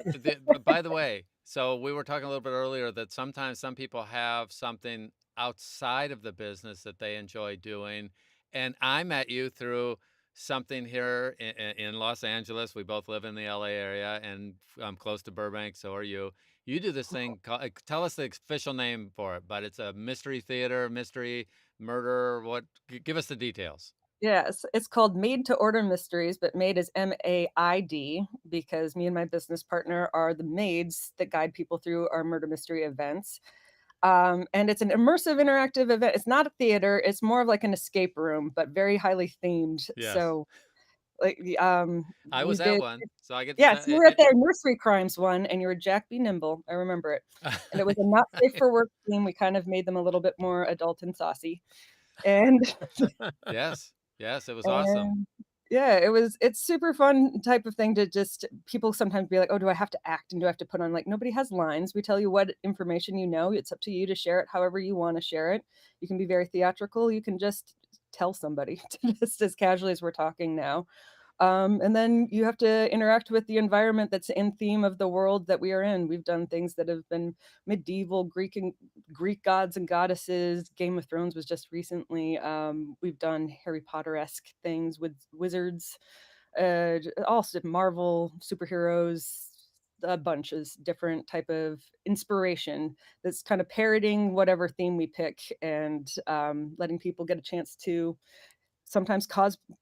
by the way, so we were talking a little bit earlier that sometimes some people have something outside of the business that they enjoy doing. And I met you through something here in Los Angeles. We both live in the LA area and I'm close to Burbank. So are you. You do this thing, tell us the official name for it, but it's a mystery theater, mystery murder. Give us the details. Yes, it's called Made to Order Mysteries, but made is MAID because me and my business partner are the maids that guide people through our murder mystery events. And it's an immersive interactive event. It's not a theater, it's more of like an escape room, but very highly themed. Yes. So, like, I we was at did. one. So I get to Yes, tell you were at the nursery crimes one, and you were Jack Be Nimble. I remember it. And it was a not safe for work theme. We kind of made them a little bit more adult and saucy. And Yes. Yes, it was awesome. and yeah, it's super fun type of thing to just people sometimes be like, "Oh, do I have to act and do I have to put on?" Like, nobody has lines. We tell you what information you know. It's up to you to share it however you want to share it. You can be very theatrical. You can just tell somebody just as casually as we're talking now. And then you have to interact with the environment that's in theme of the world that we are in. We've done things that have been medieval Greek gods and goddesses. Game of Thrones was just recently. We've done Harry Potter-esque things with wizards, also Marvel superheroes. A bunch is different type of inspiration that's kind of parroting whatever theme we pick and letting people get a chance to sometimes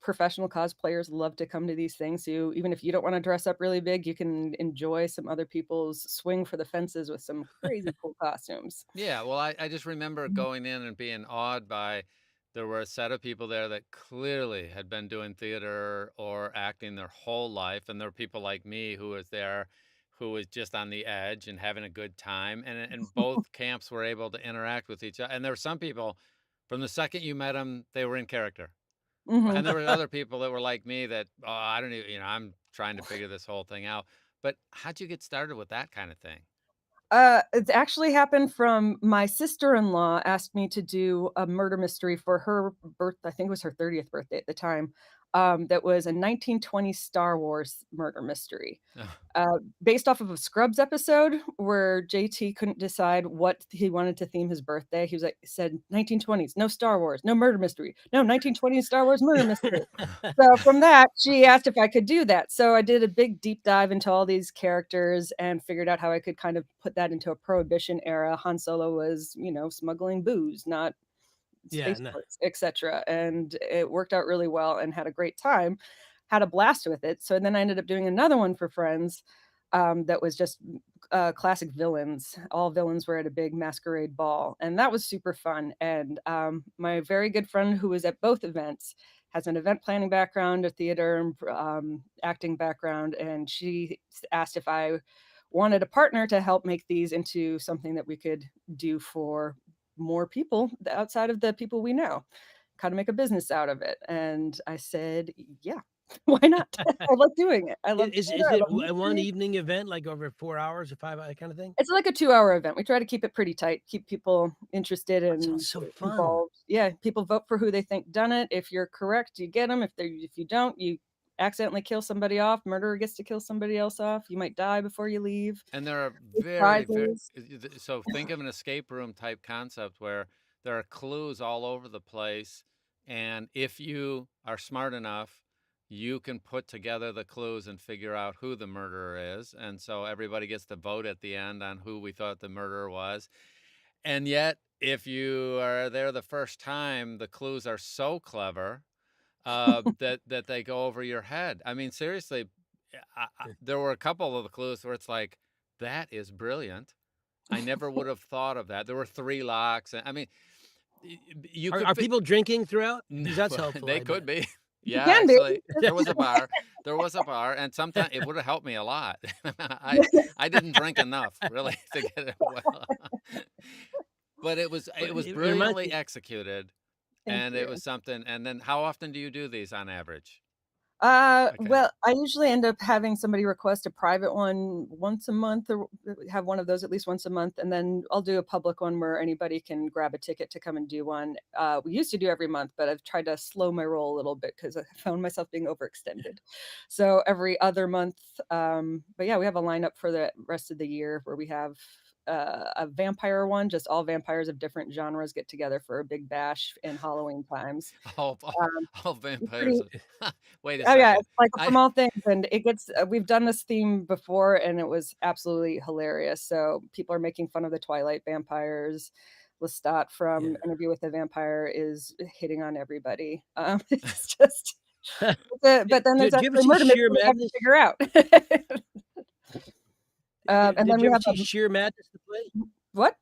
professional cosplayers love to come to these things. So even if you don't want to dress up really big, you can enjoy some other people's swing for the fences with some crazy cool costumes. Yeah, well, I just remember going in and being awed by there were a set of people there that clearly had been doing theater or acting their whole life, and there were people like me who was there who was just on the edge and having a good time, and both camps were able to interact with each other. And there were some people from the second you met them, they were in character. Hmm. And there were other people that were like me that, oh, I don't even, I'm trying to figure this whole thing out. But how'd you get started with that kind of thing? It's actually happened from my sister-in-law asked me to do a murder mystery for her birth I think it was her 30th birthday at the time, that was a 1920 Star Wars murder mystery. Based off of a Scrubs episode where JT couldn't decide what he wanted to theme his birthday. He was like said 1920s, no Star Wars, no murder mystery. No 1920s Star Wars murder mystery. So from that, she asked if I could do that. So I did a big deep dive into all these characters and figured out how I could kind of put that into a Prohibition era. Han Solo was, smuggling booze, not Yeah, no. spaceports, etc. And it worked out really well and had a great time, had a blast with it. So then I ended up doing another one for friends that was just classic villains. All villains were at a big masquerade ball, and that was super fun. And my very good friend who was at both events has an event planning background, a theater and acting background, and she asked if I wanted a partner to help make these into something that we could do for more people outside of the people we know, kind of make a business out of it. And I said, yeah, why not? I love doing it. I love Is theater, I it love a one mystery. evening event, like over 4 hours or 5 hour kind of thing? It's like a 2-hour event. We try to keep it pretty tight, keep people interested That and sounds so fun. involved. Yeah, people vote for who they think done it. If you're correct, you get them. If you don't, you accidentally kill somebody off. Murderer gets to kill somebody else off. You might die before you leave. And there are There's very, very, prizes. so think of an escape room type concept where there are clues all over the place. And if you are smart enough, you can put together the clues and figure out who the murderer is. And so everybody gets to vote at the end on who we thought the murderer was. And yet, if you are there the first time, the clues are so clever that they go over your head. I mean, seriously, there were a couple of the clues where it's like, that is brilliant. I never would have thought of that. There were 3 locks. And I mean, you could Are people drinking throughout? no, Because that's helpful, they I could bet. be. You Yeah, can be. actually, there was a bar. There was a bar, and sometimes it would have helped me a lot. I didn't drink enough really to get it well. But it was Well, it reminds brilliantly me. executed, Thank and it you. was something. And then how often do you do these on average? Okay. Well, I usually end up having somebody request a private one once a month or have one of those at least once a month. And then I'll do a public one where anybody can grab a ticket to come and do one. We used to do every month, but I've tried to slow my roll a little bit because I found myself being overextended. So every other month. But yeah, we have a lineup for the rest of the year where we have a vampire one, just all vampires of different genres get together for a big bash in Halloween times. All, Um, all it's vampires. pretty Wait a Oh, yeah, second. it's like I from all things, and it gets we've done this theme before, and it was absolutely hilarious. So people are making fun of the Twilight vampires. Lestat from Yeah. Interview with the Vampire is hitting on everybody. It's just but then there's Did you ever actually see murder mystery Sheer we have to Madness? figure out. And Did then you we ever have see Sheer Madness, the play? what?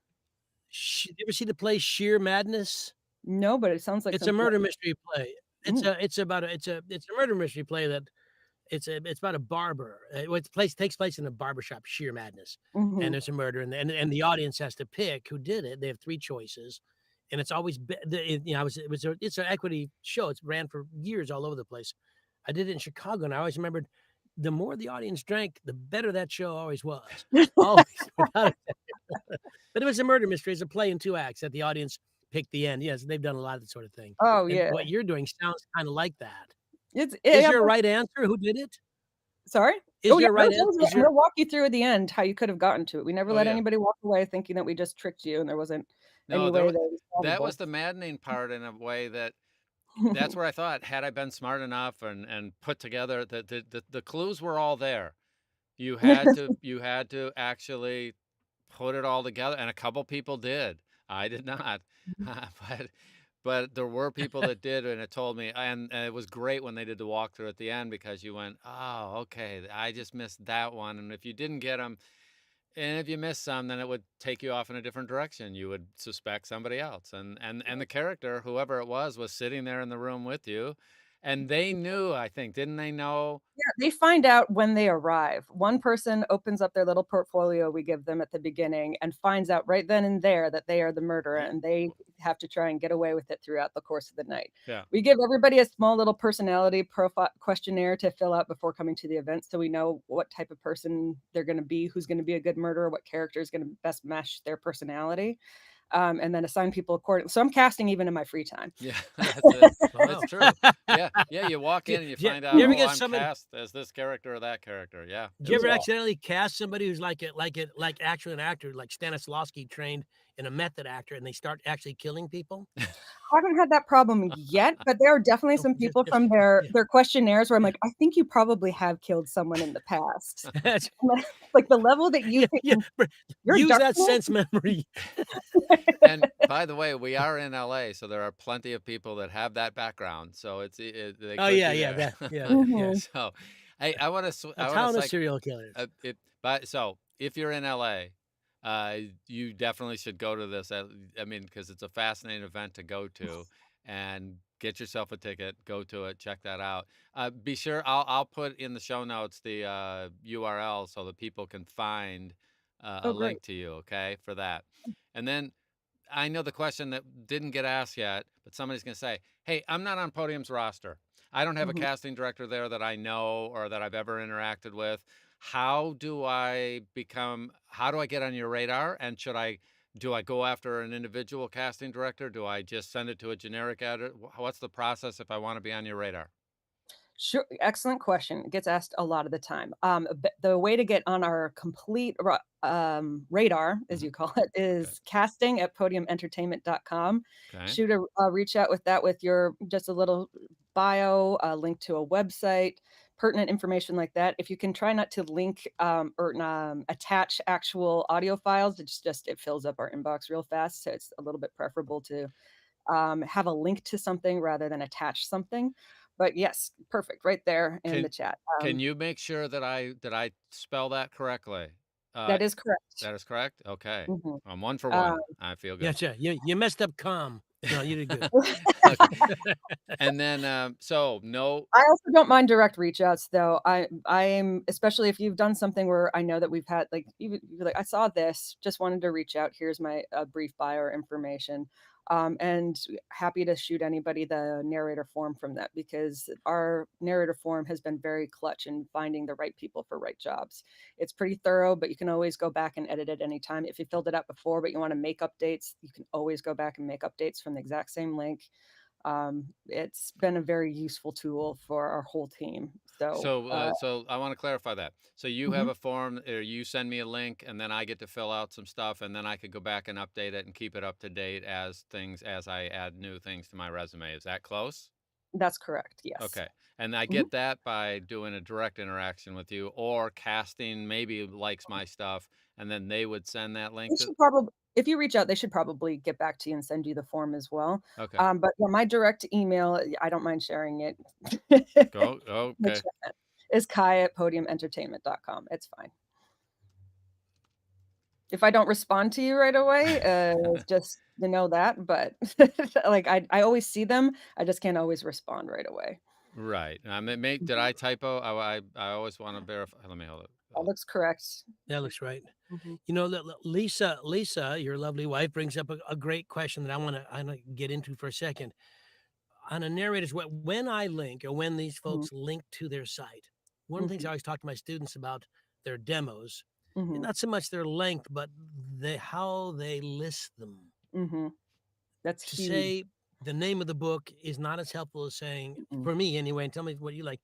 Did you ever see the play Sheer Madness? No, but it sounds like It's a something murder mystery play. mm, It's about a it's a murder mystery play that it's about a barber. It takes place in a barbershop, Sheer Madness, and mhm. there's a murder, and the audience has to pick who did it. They have 3 choices, and it's always it's an equity show. It's ran for years all over the place. I did it in Chicago, and I always remembered the more the audience drank, the better that show always was. Always, without a but it was a murder mystery. It's a play in 2 acts that the audience picked the end. Yes, they've done a lot of that sort of thing, Oh, and yeah. what you're doing sounds kinda like that. Is Yeah, there a right answer? Who did it? sorry? Is Oh, yeah, there a right those answer? ones, Is and there we'll walk you through at the end how you could have gotten to it. We never oh let yeah. anybody walk away thinking that we just tricked you and there wasn't No, any there way was that it was that was solvable. the maddening part in a way that that's where I thought had I been smart enough and put together the clues were all there. You had to actually put it all together, and a couple people did. I did not. But But there were people that did, and it told me, and it was great when they did the walkthrough at the end because you went, "Oh, okay, I just missed that one." And if you didn't get them, and if you missed some, then it would take you off in a different direction. You would suspect somebody else, and the character, whoever it was sitting there in the room with you, and they knew. I think, didn't they know? Yeah, they find out when they arrive. One person opens up their little portfolio we give them at the beginning and finds out right then and there that they are the murderer, and they have to try and get away with it throughout the course of the night. Yeah. We give everybody a small little personality profile questionnaire to fill out before coming to the event, so we know what type of person they're gonna be, who's gonna be a good murderer, what character is gonna best match their personality, and then assign people accordingly. So I'm casting even in my free time. Yeah, that's it. Wow. That's true. Yeah, yeah. You walk Do in and you do you find do out, you ever oh, get I'm somebody cast as this character or that character. Yeah, do it you was ever cool. accidentally cast somebody who's like actually an actor, like Stanislavski trained in a method actor, and they start actually killing people? Haven't had that problem yet, but there are definitely Oh, some just people just from their yeah. their questionnaires where I'm like, "I think you probably have killed someone in the past." That's Like, the level that you yeah, can your use that darkness. sense memory. And by the way, we are in LA, so there are plenty of people that have that background. So they Oh, could yeah, be yeah, there. that yeah, yeah. Mhm. So, I want to A I want town to of like serial killers. it. But so if you're in LA, you definitely should go to this. I mean, because it's a fascinating event to go to, and get yourself a ticket. Go to it. Check that out. Be sure I'll put in the show notes the URL so that people can find a Oh, great. link to you. Okay, for that, and then. I know the question that didn't get asked yet, but somebody's going to say, "Hey, I'm not on Podium's roster. I don't have a Mhm. casting director there that I know or that I've ever interacted with. How do I get on your radar? And do I go after an individual casting director? Do I just send it to a generic editor? What's the process if I want to be on your radar?" Sure, excellent question. It gets asked a lot of the time. The way to get on our complete radar, as Hmm. you call it, Okay. is casting at podiumentertainment.com. Okay. Shoot a reach out with that with your just a little bio, a link to a website, pertinent information like that. If you can try not to link or attach actual audio files, it fills up our inbox real fast. So it's a little bit preferable to have a link to something rather than attach something. But yes, perfect, right there in the Can chat. can you make sure that I spell that correctly? Uh, That is correct. that is correct. Okay. Mhm. I'm one for Um, one. I feel good. Gotcha. You messed up calm. No, you did good. Okay. And then, so no. I also don't mind direct reach outs though. I'm especially if you've done something where I know that we've had like even you're like, I saw this, just wanted to reach out. Here's my brief bio or information. And happy to shoot anybody the narrator form from that because our narrator form has been very clutch in finding the right people for right jobs. It's pretty thorough, but you can always go back and edit it anytime. If you filled it out before, but you want to make updates, you can always go back and make updates from the exact same link. It's been a very useful tool for our whole team. So, So I want to clarify that. So you have mhm. a form, or you send me a link, and then I get to fill out some stuff, and then I could go back and update it and keep it up to date as I add new things to my resume. Is that close? That's correct. Yes. Okay. And I Mhm. get that by doing a direct interaction with you, or casting maybe likes my stuff, and then they would send that They link to. should probably, if you reach out, they should probably get back to you and send you the form as well. Okay. But yeah, my direct email, I don't mind sharing it. Go. The Okay. chat is Khai at podiumentertainment.com. It's fine. If I don't respond to you right away, just to know that. But like I always see them. I just can't always respond right away. Right. Did Mhm. I typo? I always want to verify. Let me hold it. That looks correct. That looks right. Mhm. You know, Lisa, your lovely wife, brings up a great question that I wanna get into for a second. On a narrator's when I link or when these Mhm. folks link to their site, one of the things I Mhm. always talk to my students about their demos is Mhm. not so much their length, but how they list them. Mhm. That's To huge. say the name of the book is not as helpful as saying, Mhm. for me anyway, and tell me what you like,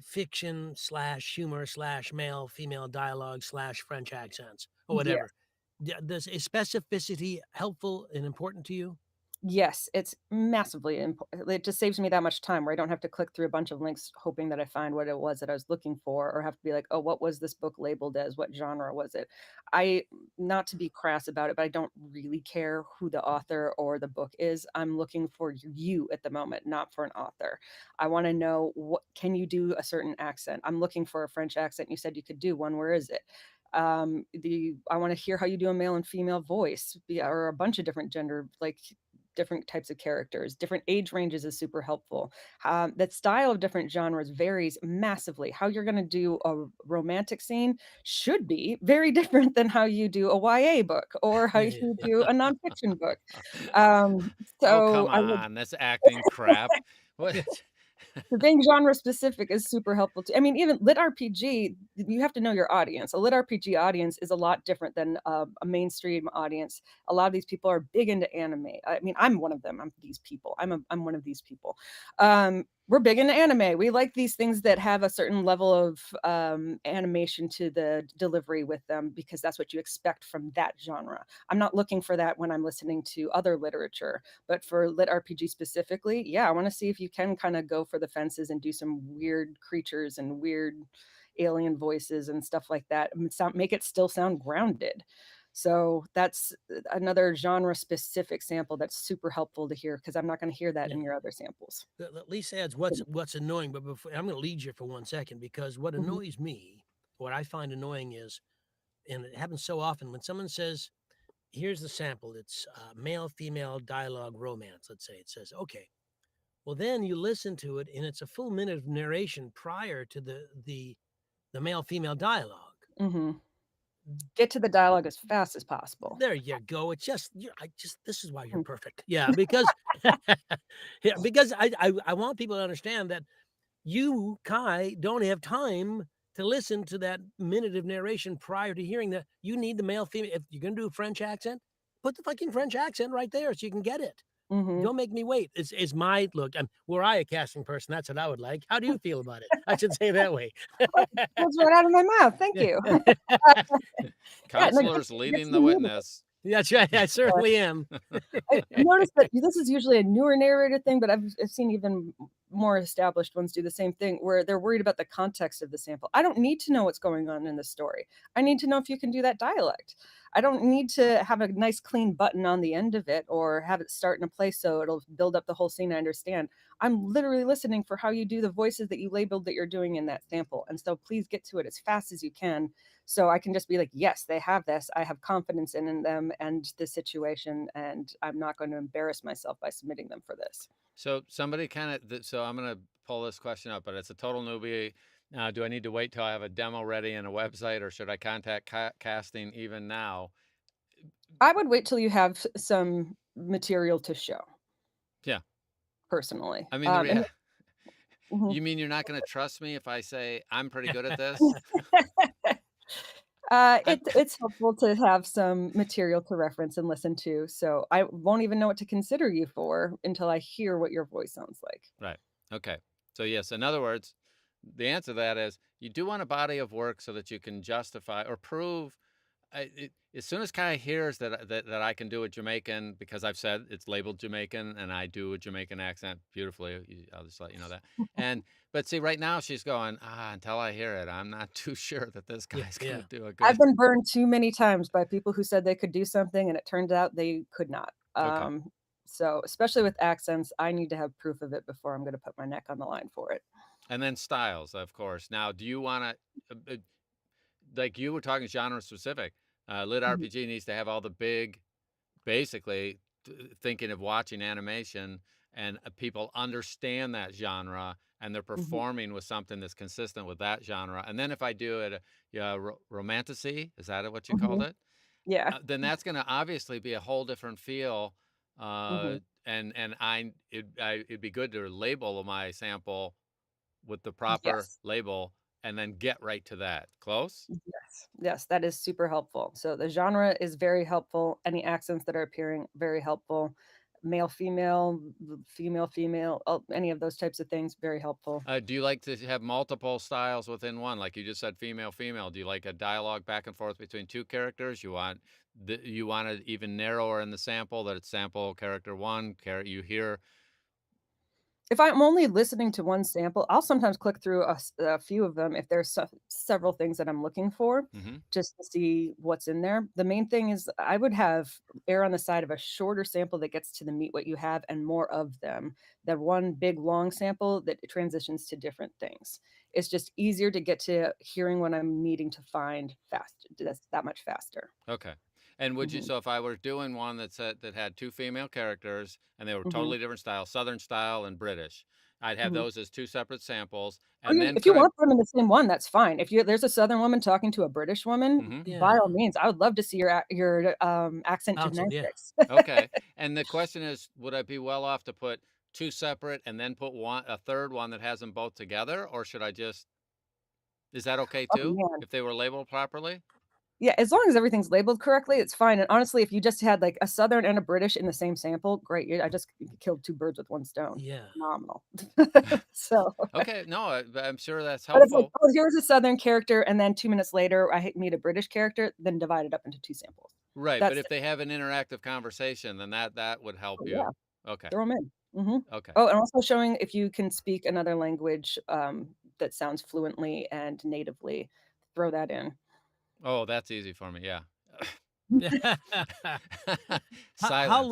fiction slash humor slash male female dialogue slash French accents or Yes. whatever. Is specificity helpful and important to you? Yes, it's massively important. It just saves me that much time where I don't have to click through a bunch of links hoping that I find what it was that I was looking for, or have to be like, "Oh, what was this book labeled as? What genre was it?" I Not to be crass about it, but I don't really care who the author or the book is. I'm looking for you at the moment, not for an author. I wanna know, what can you do a certain accent? I'm looking for a French accent. You said you could do one. Where is it? The I want to hear how you do a male and female voice, or a bunch of different gender, like different types of characters. Different age ranges is super helpful. That style of different genres varies massively. How you're going to do a romantic scene should be very different than how you do a YA book or how Yeah, you yeah. do a nonfiction book. Um, Oh, so come I would on, that's acting crap. What? So being genre specific is super helpful too. I mean, even lit RPG, you have to know your audience. A lit RPG audience is a lot different than a mainstream audience. A lot of these people are big into anime. I mean, I'm one of them. I'm one of these people. We're big into anime. We like these things that have a certain level of animation to the delivery with them because that's what you expect from that genre. I'm not looking for that when I'm listening to other literature. But for lit RPG specifically, yeah, I want to see if you can kind of go for the fences and do some weird creatures and weird alien voices and stuff like that. Make it still sound grounded. So that's another genre specific sample that's super helpful to hear because I'm not going to hear that Yeah. in your other samples. Lisa adds what's annoying, but before I'm going to lead you for 1 second because what Mhm. annoys me, what I find annoying is, and it happens so often when someone says, "Here's the sample. It's male female dialogue romance." Let's say it says, "Okay." Well, then you listen to it, and it's a full minute of narration prior to the male female dialogue. Mhm. Get to the dialogue as fast as possible. There you go. It's just this is why you're Mm. perfect. Yeah, because yeah, because I want people to understand that you, Khai, don't have time to listen to that minute of narration prior to hearing that. You need the male female. If you're gonna do a French accent, put the fucking French accent right there so you can get it. Mhm. Don't make me wait. It's my look. Were I a casting person, that's what I would like. How do you feel about it? I should say it that way. Words right out of my mouth. Thank Yeah. you. Yeah, no, Counselor's get to leading the the meat of it. witness. That's right. I certainly am. I noticed that this is usually a newer narrator thing, but I've seen even more established ones do the same thing where they're worried about the context of the sample. I don't need to know what's going on in the story. I need to know if you can do that dialect. I don't need to have a nice clean button on the end of it or have it start in a place so it'll build up the whole scene. I understand. I'm literally listening for how you do the voices that you labeled that you're doing in that sample. And so please get to it as fast as you can so I can just be like, yes, they have this. I have confidence in them and the situation, and I'm not going to embarrass myself by submitting them for this. So somebody kind of, so I'm going to pull this question up, but it's a total newbie. Now, do I need to wait till I have a demo ready and a website, or should I contact casting even now? I would wait till you have some material to show, Yeah. personally. I mean, Mhm. you mean you're not going to trust me if I say I'm pretty good at this? I'm, It's helpful to have some material to reference and listen to, so I won't even know what to consider you for until I hear what your voice sounds like. right. Okay. So yes, in other words, the answer to that is you do want a body of work so that you can justify or prove. As soon as Kai hears that I can do a Jamaican, because I've said it's labeled Jamaican and I do a Jamaican accent beautifully, I'll just let you know that. But see, right now she's going, until I hear it, I'm not too sure that this Yeah, guy's yeah. gonna do a I've good. been burned too many times by people who said they could do something, and it turned out they could not. Okay. So especially with accents, I need to have proof of it before I'm gonna put my neck on the line for it. And then styles, of course. Now, do you want to, like you were talking genre specific? Lit Mhm, RPG needs to have all the big, basically thinking of watching animation and people understand that genre and they're mhm, performing with something that's consistent with that genre. And then if I do it, yeah, romanticy, is that what you called mhm. it? Yeah. Then that's going to obviously be a whole different feel. Mhm. It'd be good to label my sample with the proper Yes. label and then get right to that. Close? Yes. Yes, that is super helpful. So the genre is very helpful. Any accents that are appearing, very helpful. male, female, female, female, any of those types of things. Very helpful. Do you like to have multiple styles within one? Like you just said, female, female. Do you like a dialogue back and forth between two characters? You want it even narrower in the sample, that it's sample character one, you hear. If I'm only listening to one sample, I'll sometimes click through a few of them if there's several things that I'm looking for, Mm-hmm. just to see what's in there. The main thing is I would err on the side of a shorter sample that gets to the meat what you have and more of them than one big long sample that transitions to different things. It's just easier to get to hearing what I'm needing to find fast. That's that much faster. Okay. And would you, Mhm. so if I were doing one that had two female characters and they were Mhm. totally different styles, Southern style and British, I'd have Mhm. those as two separate samples. Oh, And then if you could I? want them in the same one, that's fine. If there's a Southern woman talking to a British woman, Mm-hmm. by Yeah. all means, I would love to see your accent Accent, yeah. gymnastics. Okay. And the question is, would I be well off to put two separate and then put a third one that has them both together? Or should I just, is that okay Oh, too, man. if they were labeled properly? Yeah, as long as everything's labeled correctly, it's fine, and honestly, if you just had, like, a Southern and a British in the same sample, great, I just killed 2 birds with 1 stone. Yeah. Phenomenal. So, Okay. No, I'm sure that's but it's like, helpful. "Oh, here's a Southern character," and then 2 minutes later, meet a British character, then divide it up into 2 samples. Right. But That's if they have an interactive conversation, then that would help oh, yeah. you. Okay. Throw them in. Mhm. Okay. Oh, and also showing if you can speak another language, that sounds fluently and natively, throw that in. Oh, that's easy for me. Yeah. How Silence.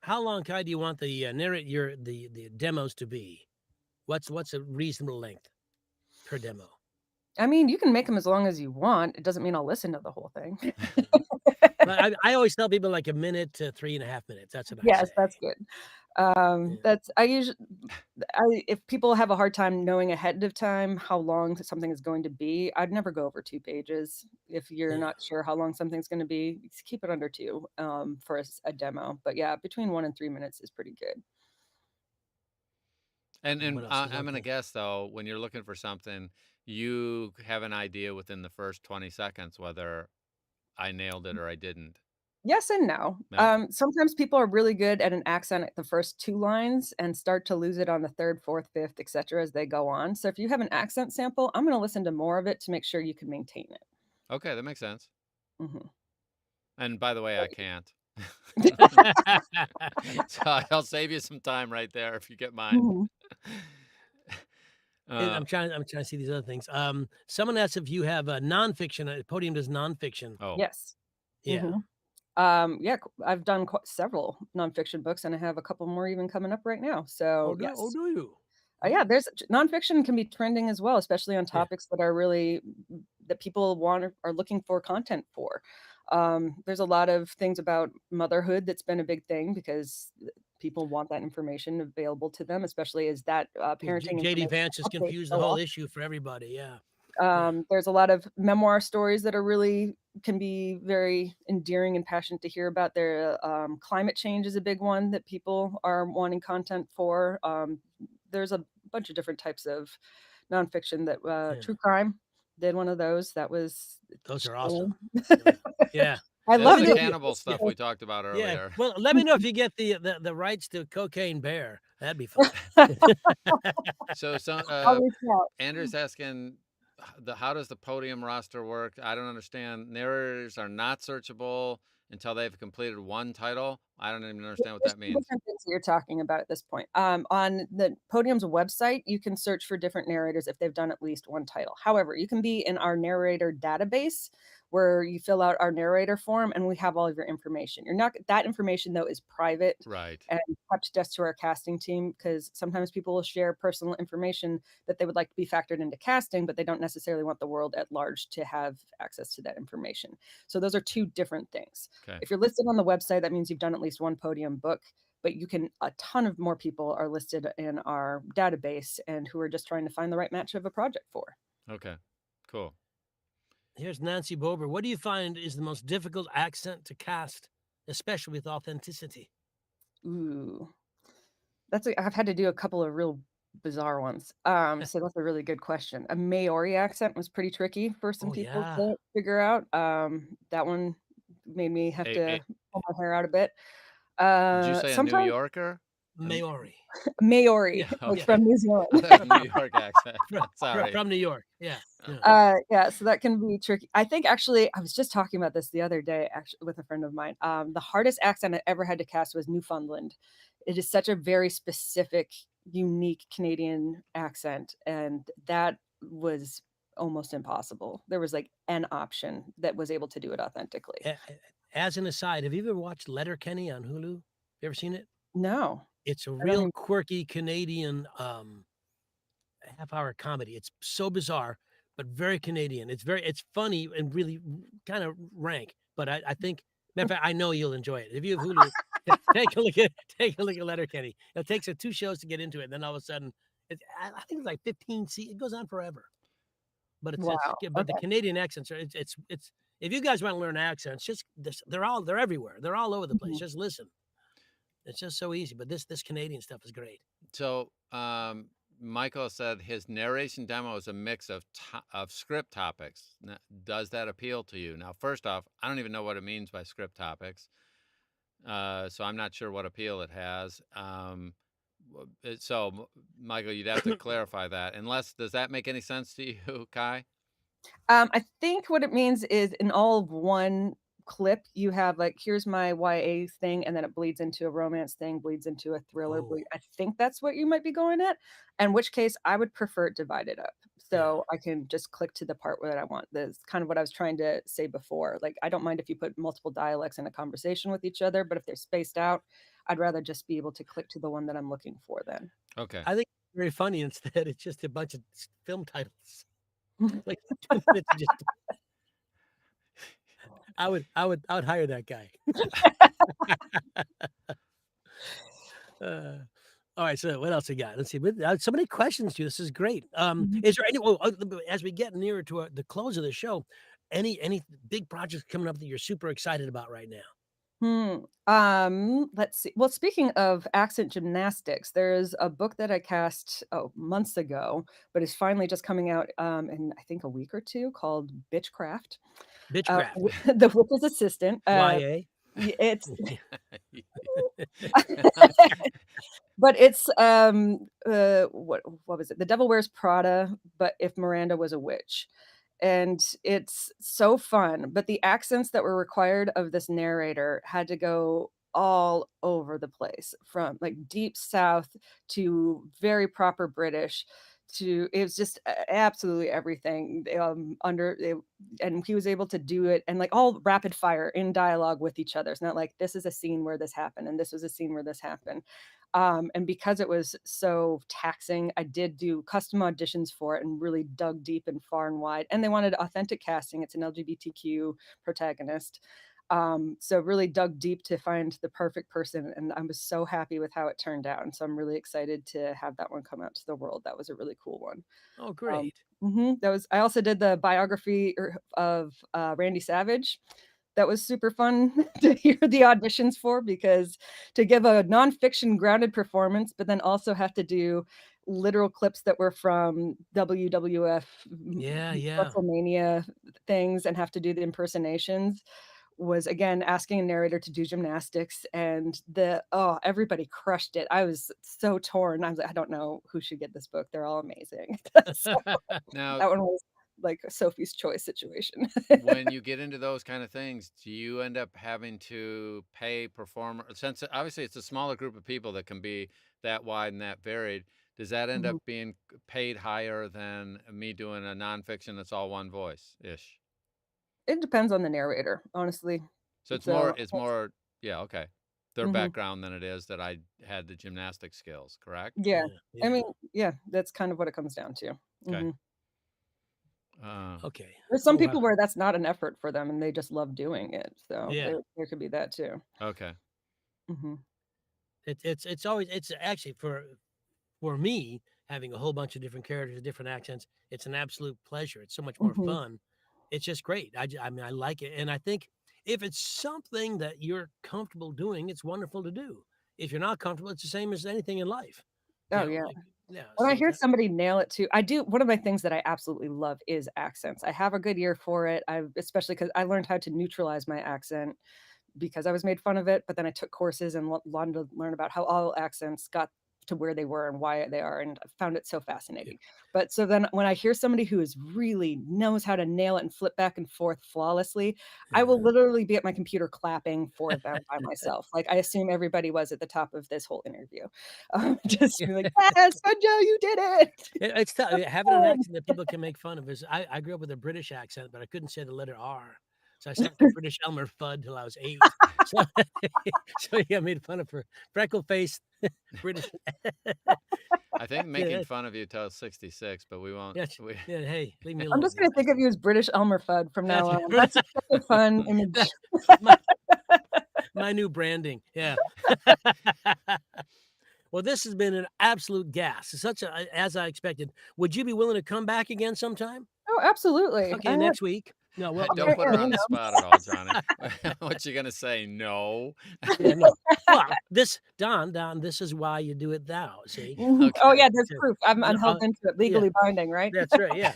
long, Kai, do you want the the demos to be? What's a reasonable length per demo? I mean, you can make them as long as you want, it doesn't mean I'll listen to the whole thing. But I always tell people like a minute to 3.5 minutes. That's what I Yes, say. that's good. Yeah. That's I usually if people have a hard time knowing ahead of time how long something is going to be, I'd never go over 2 pages. If you're Yeah. not sure how long something's gonna be, just keep it under 2, for a demo. But yeah, between 1 and 3 minutes is pretty good. And What else is I'm out gonna there? guess though, when you're looking for something, you have an idea within the first 20 seconds whether I nailed it or I didn't. Yes and no. No? Sometimes people are really good at an accent at the first 2 lines and start to lose it on the 3rd, 4th, 5th, etcetera, as they go on. So if you have an accent sample, I'm gonna listen to more of it to make sure you can maintain it. Okay, that makes sense. Mhm. And by the way, I can't. So I'll save you some time right there if you get mine. Mhm. And Uh, I'm trying to see these other things. Someone asked if you have a nonfiction. Podium does nonfiction. oh, Yes. Yeah. Mhm. Yeah, I've done several nonfiction books, and I have a couple more even coming up right now. So, yes. Do you? Yeah, Oh, there's nonfiction can be trending as well, especially on yeah. topics that are really that people want or are looking for content for. There's a lot of things about motherhood that's been a big thing because people want that information available to them, especially as that parenting JD information Vance has updates confused so the whole often. issue for everybody. Yeah. Yeah. There's a lot of memoir stories that are really can be very endearing and passionate to hear about. Climate change is a big one that people are wanting content for. There's a bunch of different types of nonfiction that Yeah. true crime did one of those. That was Those are awesome. chilling. Yeah. Yeah. I that's love the Let me know doing if you cannibal stuff it. we talked about yeah. earlier. Well, let me know if you get the rights to Cocaine Bear. That'd be fun. So I'll reach out. Andrew's asking how does the podium roster work? I don't understand. Narrators are not searchable until they've completed one title. I don't even understand what There's that 2 means. different things that you're talking about at this point. On the Podium's website, you can search for different narrators if they've done at least 1 title. However, you can be in our narrator database where you fill out our narrator form and we have all of your information. You're not that information though is private Right. and kept just to our casting team because sometimes people will share personal information that they would like to be factored into casting, but they don't necessarily want the world at large to have access to that information. So those are 2 different things. Okay. If you're listed on the website, that means you've done at least 1 podium book, but a ton of more people are listed in our database and who are just trying to find the right match of a project for. Okay. Cool. Here's Nancy Bober. What do you find is the most difficult accent to cast, especially with authenticity? Ooh, I've had to do a couple of real bizarre ones. So that's a really good question. A Maori accent was pretty tricky for some Oh people yeah. to figure out. That one made me have A, to pull my hair out a bit. Did you say a New Sometimes Yorker? Maori. Maori, Yeah, like okay. from New I Zealand. thought it was a New York accent. Sorry. From New York. Yeah. Oh. Yeah. Yeah, so that can be tricky. I think actually, I was just talking about this the other day, actually, with a friend of mine. The hardest accent I ever had to cast was Newfoundland. It is such a very specific, unique Canadian accent, and that was almost impossible. There was like an option that was able to do it authentically. As an aside, have you ever watched Letterkenny on Hulu? You ever seen it? No, It's a I don't real even. quirky Canadian half-hour comedy. It's so bizarre, but very Canadian. It's funny and really kind of rank. But I think, matter of fact, I know you'll enjoy it. If you have Hulu, take a look at Letterkenny. It takes 2 shows to get into it, and then all of a sudden, I think it's like 15 seasons. It goes on forever. But Wow. but the Okay. Canadian accents are it's if you guys want to learn accents, just they're everywhere. They're all over the place. Mhm. Just listen. It's just so easy. But this Canadian stuff is great. So, Michael said his narration demo is a mix of script topics. Now, does that appeal to you? Now, first off, I don't even know what it means by script topics, so I'm not sure what appeal it has. So, Michael, you'd have to clarify that. Does that make any sense to you, Khai? I think what it means is in all of one clip, you have like, here's my YA thing, and then it bleeds into a romance thing, bleeds into a thriller. Oh, I think that's what you might be going at. In which case, I would prefer it divided up. yeah. So I can just click to the part that I want. That's kind of what I was trying to say before. Like, I don't mind if you put multiple dialects in a conversation with each other, but if they're spaced out, I'd rather just be able to click to the one that I'm looking for then. Okay. I think it's very funny instead. It's just a bunch of film titles. Like 2 minutes of just I would hire that guy. All right, so what else we got? Let's see. So many questions to you. This is great. Mhm. Is there any as we get nearer to the close of the show, any big projects coming up that you're super excited about right now? Let's see. Well, speaking of accent gymnastics, there's a book that I cast months ago, but is finally just coming out in I think a week or two, called Bitchcraft. Bitchcraft. The Witch's Assistant. YA. It's but it's what was it? The Devil Wears Prada, but if Miranda was a witch. And it's so fun, but the accents that were required of this narrator had to go all over the place, from like deep south to very proper British to, it was just absolutely everything and he was able to do it, and like all rapid fire in dialogue with each other. It's not like this is a scene where this happened and this was a scene where this happened. And because it was so taxing, I did do custom auditions for it and really dug deep and far and wide. And they wanted authentic casting. It's an LGBTQ protagonist. So really dug deep to find the perfect person. And I was so happy with how it turned out. And so I'm really excited to have that one come out to the world. That was a really cool one. Oh, great. I also did the biography of Randy Savage. That was super fun to hear the auditions for, because to give a nonfiction grounded performance, but then also have to do literal clips that were from WWF, Yeah. WrestleMania things, and have to do the impersonations, was again asking a narrator to do gymnastics, and everybody crushed it. I was so torn. I was like, I don't know who should get this book. They're all amazing. So Now, that one was like a Sophie's Choice situation. when you get into those kind of things, do you end up having to pay performer, since obviously it's a smaller group of people that can be that wide and that varied, does that end up Mhm. being paid higher than me doing a nonfiction that's all one voice ish? It depends on the narrator, honestly. So it's So, more, yeah, okay, their mhm, background than it is that I had the gymnastic skills, correct? yeah. Yeah. I Yeah. mean, yeah, that's kind of what it comes down to. Okay. Mhm. Okay. There's some Oh, wow. people where that's not an effort for them and they just love doing it. So Yeah. there could be that too. Okay. Mhm. It's always it's actually for me having a whole bunch of different characters, different accents. It's an absolute pleasure. It's so much more Mhm. fun. It's just great. I mean, I like it, and I think if it's something that you're comfortable doing, it's wonderful to do. If you're not comfortable, it's the same as anything in life. Oh, yeah. Like yeah. When I So hear that somebody nail it too, I do. One of my things that I absolutely love is accents. I have a good ear for it. I, especially because I learned how to neutralize my accent because I was made fun of it, but then I took courses and wanted to learn about how all accents got to where they were and why they are, and I found it so fascinating. But so then when I hear somebody who is really knows how to nail it and flip back and forth flawlessly, I will literally be at my computer clapping for them by myself. Like, I assume everybody was at the top of this whole interview. Just be like, "Yes, Joe, you did it." It's tough. Having an accent that people can make fun of is I grew up with a British accent, but I couldn't say the letter R. So I stuck to British Elmer Fudd till I was 8. So, so he got made fun of for freckle-faced British. I think making fun of you till 66, but we won't. Yes. Yeah, hey, leave me alone. I'm just gonna think of you as British Elmer Fudd from now on. That's such a fun image. My new branding. Yeah. Well, this has been an absolute gas. Such as I expected. Would you be willing to come back again sometime? Oh, absolutely. Okay, next week. No, well, don't put her on the spot at all, Johnny. What you gonna say? No. Yeah, no. Well, Don, this is why you do it thou. See? Oh yeah, there's proof. I'm held into it, legally binding, right? That's right. Yeah.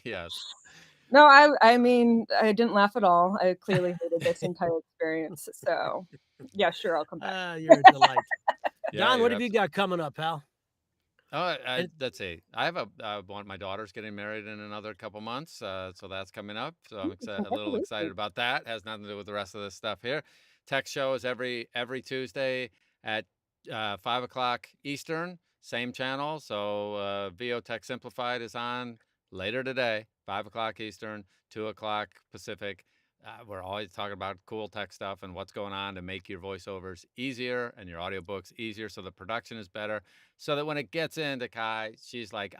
Yes. No, I mean, I didn't laugh at all. I clearly hated this entire experience. So, yeah, sure, I'll come back. You're a delight. Yeah, Don, what have you got coming up, pal? Oh, let's see. I have my daughter's getting married in another couple months, so that's coming up. So I'm a little excited about that. Has nothing to do with the rest of this stuff here. Tech show is every Tuesday at 5 o'clock Eastern, same channel. So VO Tech Simplified is on later today, 5 o'clock Eastern, 2 o'clock Pacific. We're always talking about cool tech stuff and what's going on to make your voiceovers easier and your audiobooks easier so the production is better, so that when it gets into Khai, she's like,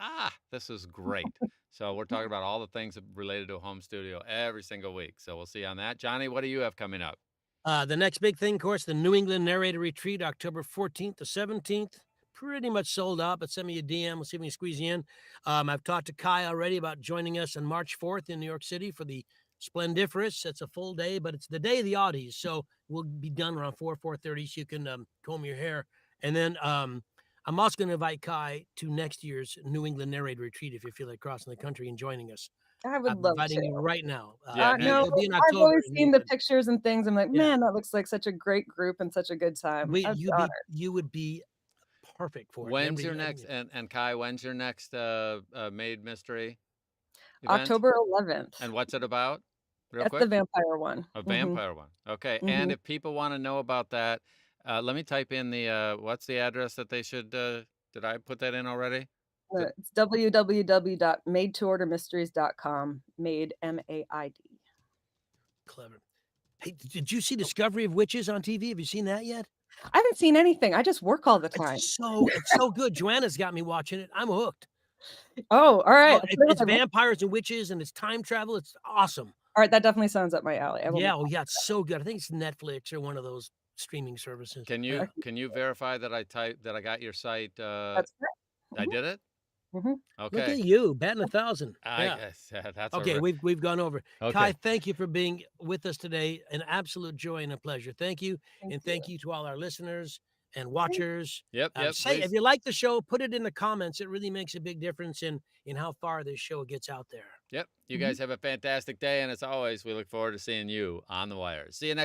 this is great. So we're talking about all the things related to a home studio every single week. So we'll see you on that. Johnny, what do you have coming up? The next big thing, of course, the New England Narrator Retreat, October 14th to 17th. Pretty much sold out, but send me a DM. We'll see if we can squeeze you in. I've talked to Khai already about joining us on March 4th in New York City for the Splendiferous. It's a full day, but it's the day of the Audies. So we'll be done around 4:30, so you can comb your hair. And then I'm also going to invite Khai to next year's New England Narrator Retreat if you feel like crossing the country and joining us. I would love to. Inviting you right now. Yeah, no, it'll be in I've October always in seen New the pictures and things. I'm like, man, that looks like such a great group and such a good time. You would be perfect for it. When's your next and Khai? When's your next Made Mystery event? October 11th. And what's it about? Real That's quick? the vampire one. A vampire one. Okay. And if people want to know about that, let me type in the what's the address that they should did I put that in already? It's www.madetoordermysteries.com. Made, M-A-I-D. Clever. Hey, did you see Discovery of Witches on TV? Have you seen that yet? I haven't seen anything. I just work all the time. It's so good. Joanna's got me watching it. I'm hooked. Oh, all right. It's vampires and witches and it's time travel. It's awesome. All right, that definitely sounds up my alley. Yeah, it's so good. I think it's Netflix or one of those streaming services. Can you verify that I got your site? That's correct. I did it. Okay. Look at you, batting 1,000. I guess that's okay. We've gone over. Okay. Khai, thank you for being with us today. An absolute joy and a pleasure. Thank you, thank you to all our listeners and watchers. Yep. Say if you like the show, put it in the comments. It really makes a big difference in how far this show gets out there. Yep. You guys have a fantastic day, and as always, we look forward to seeing you on the wires. See you next.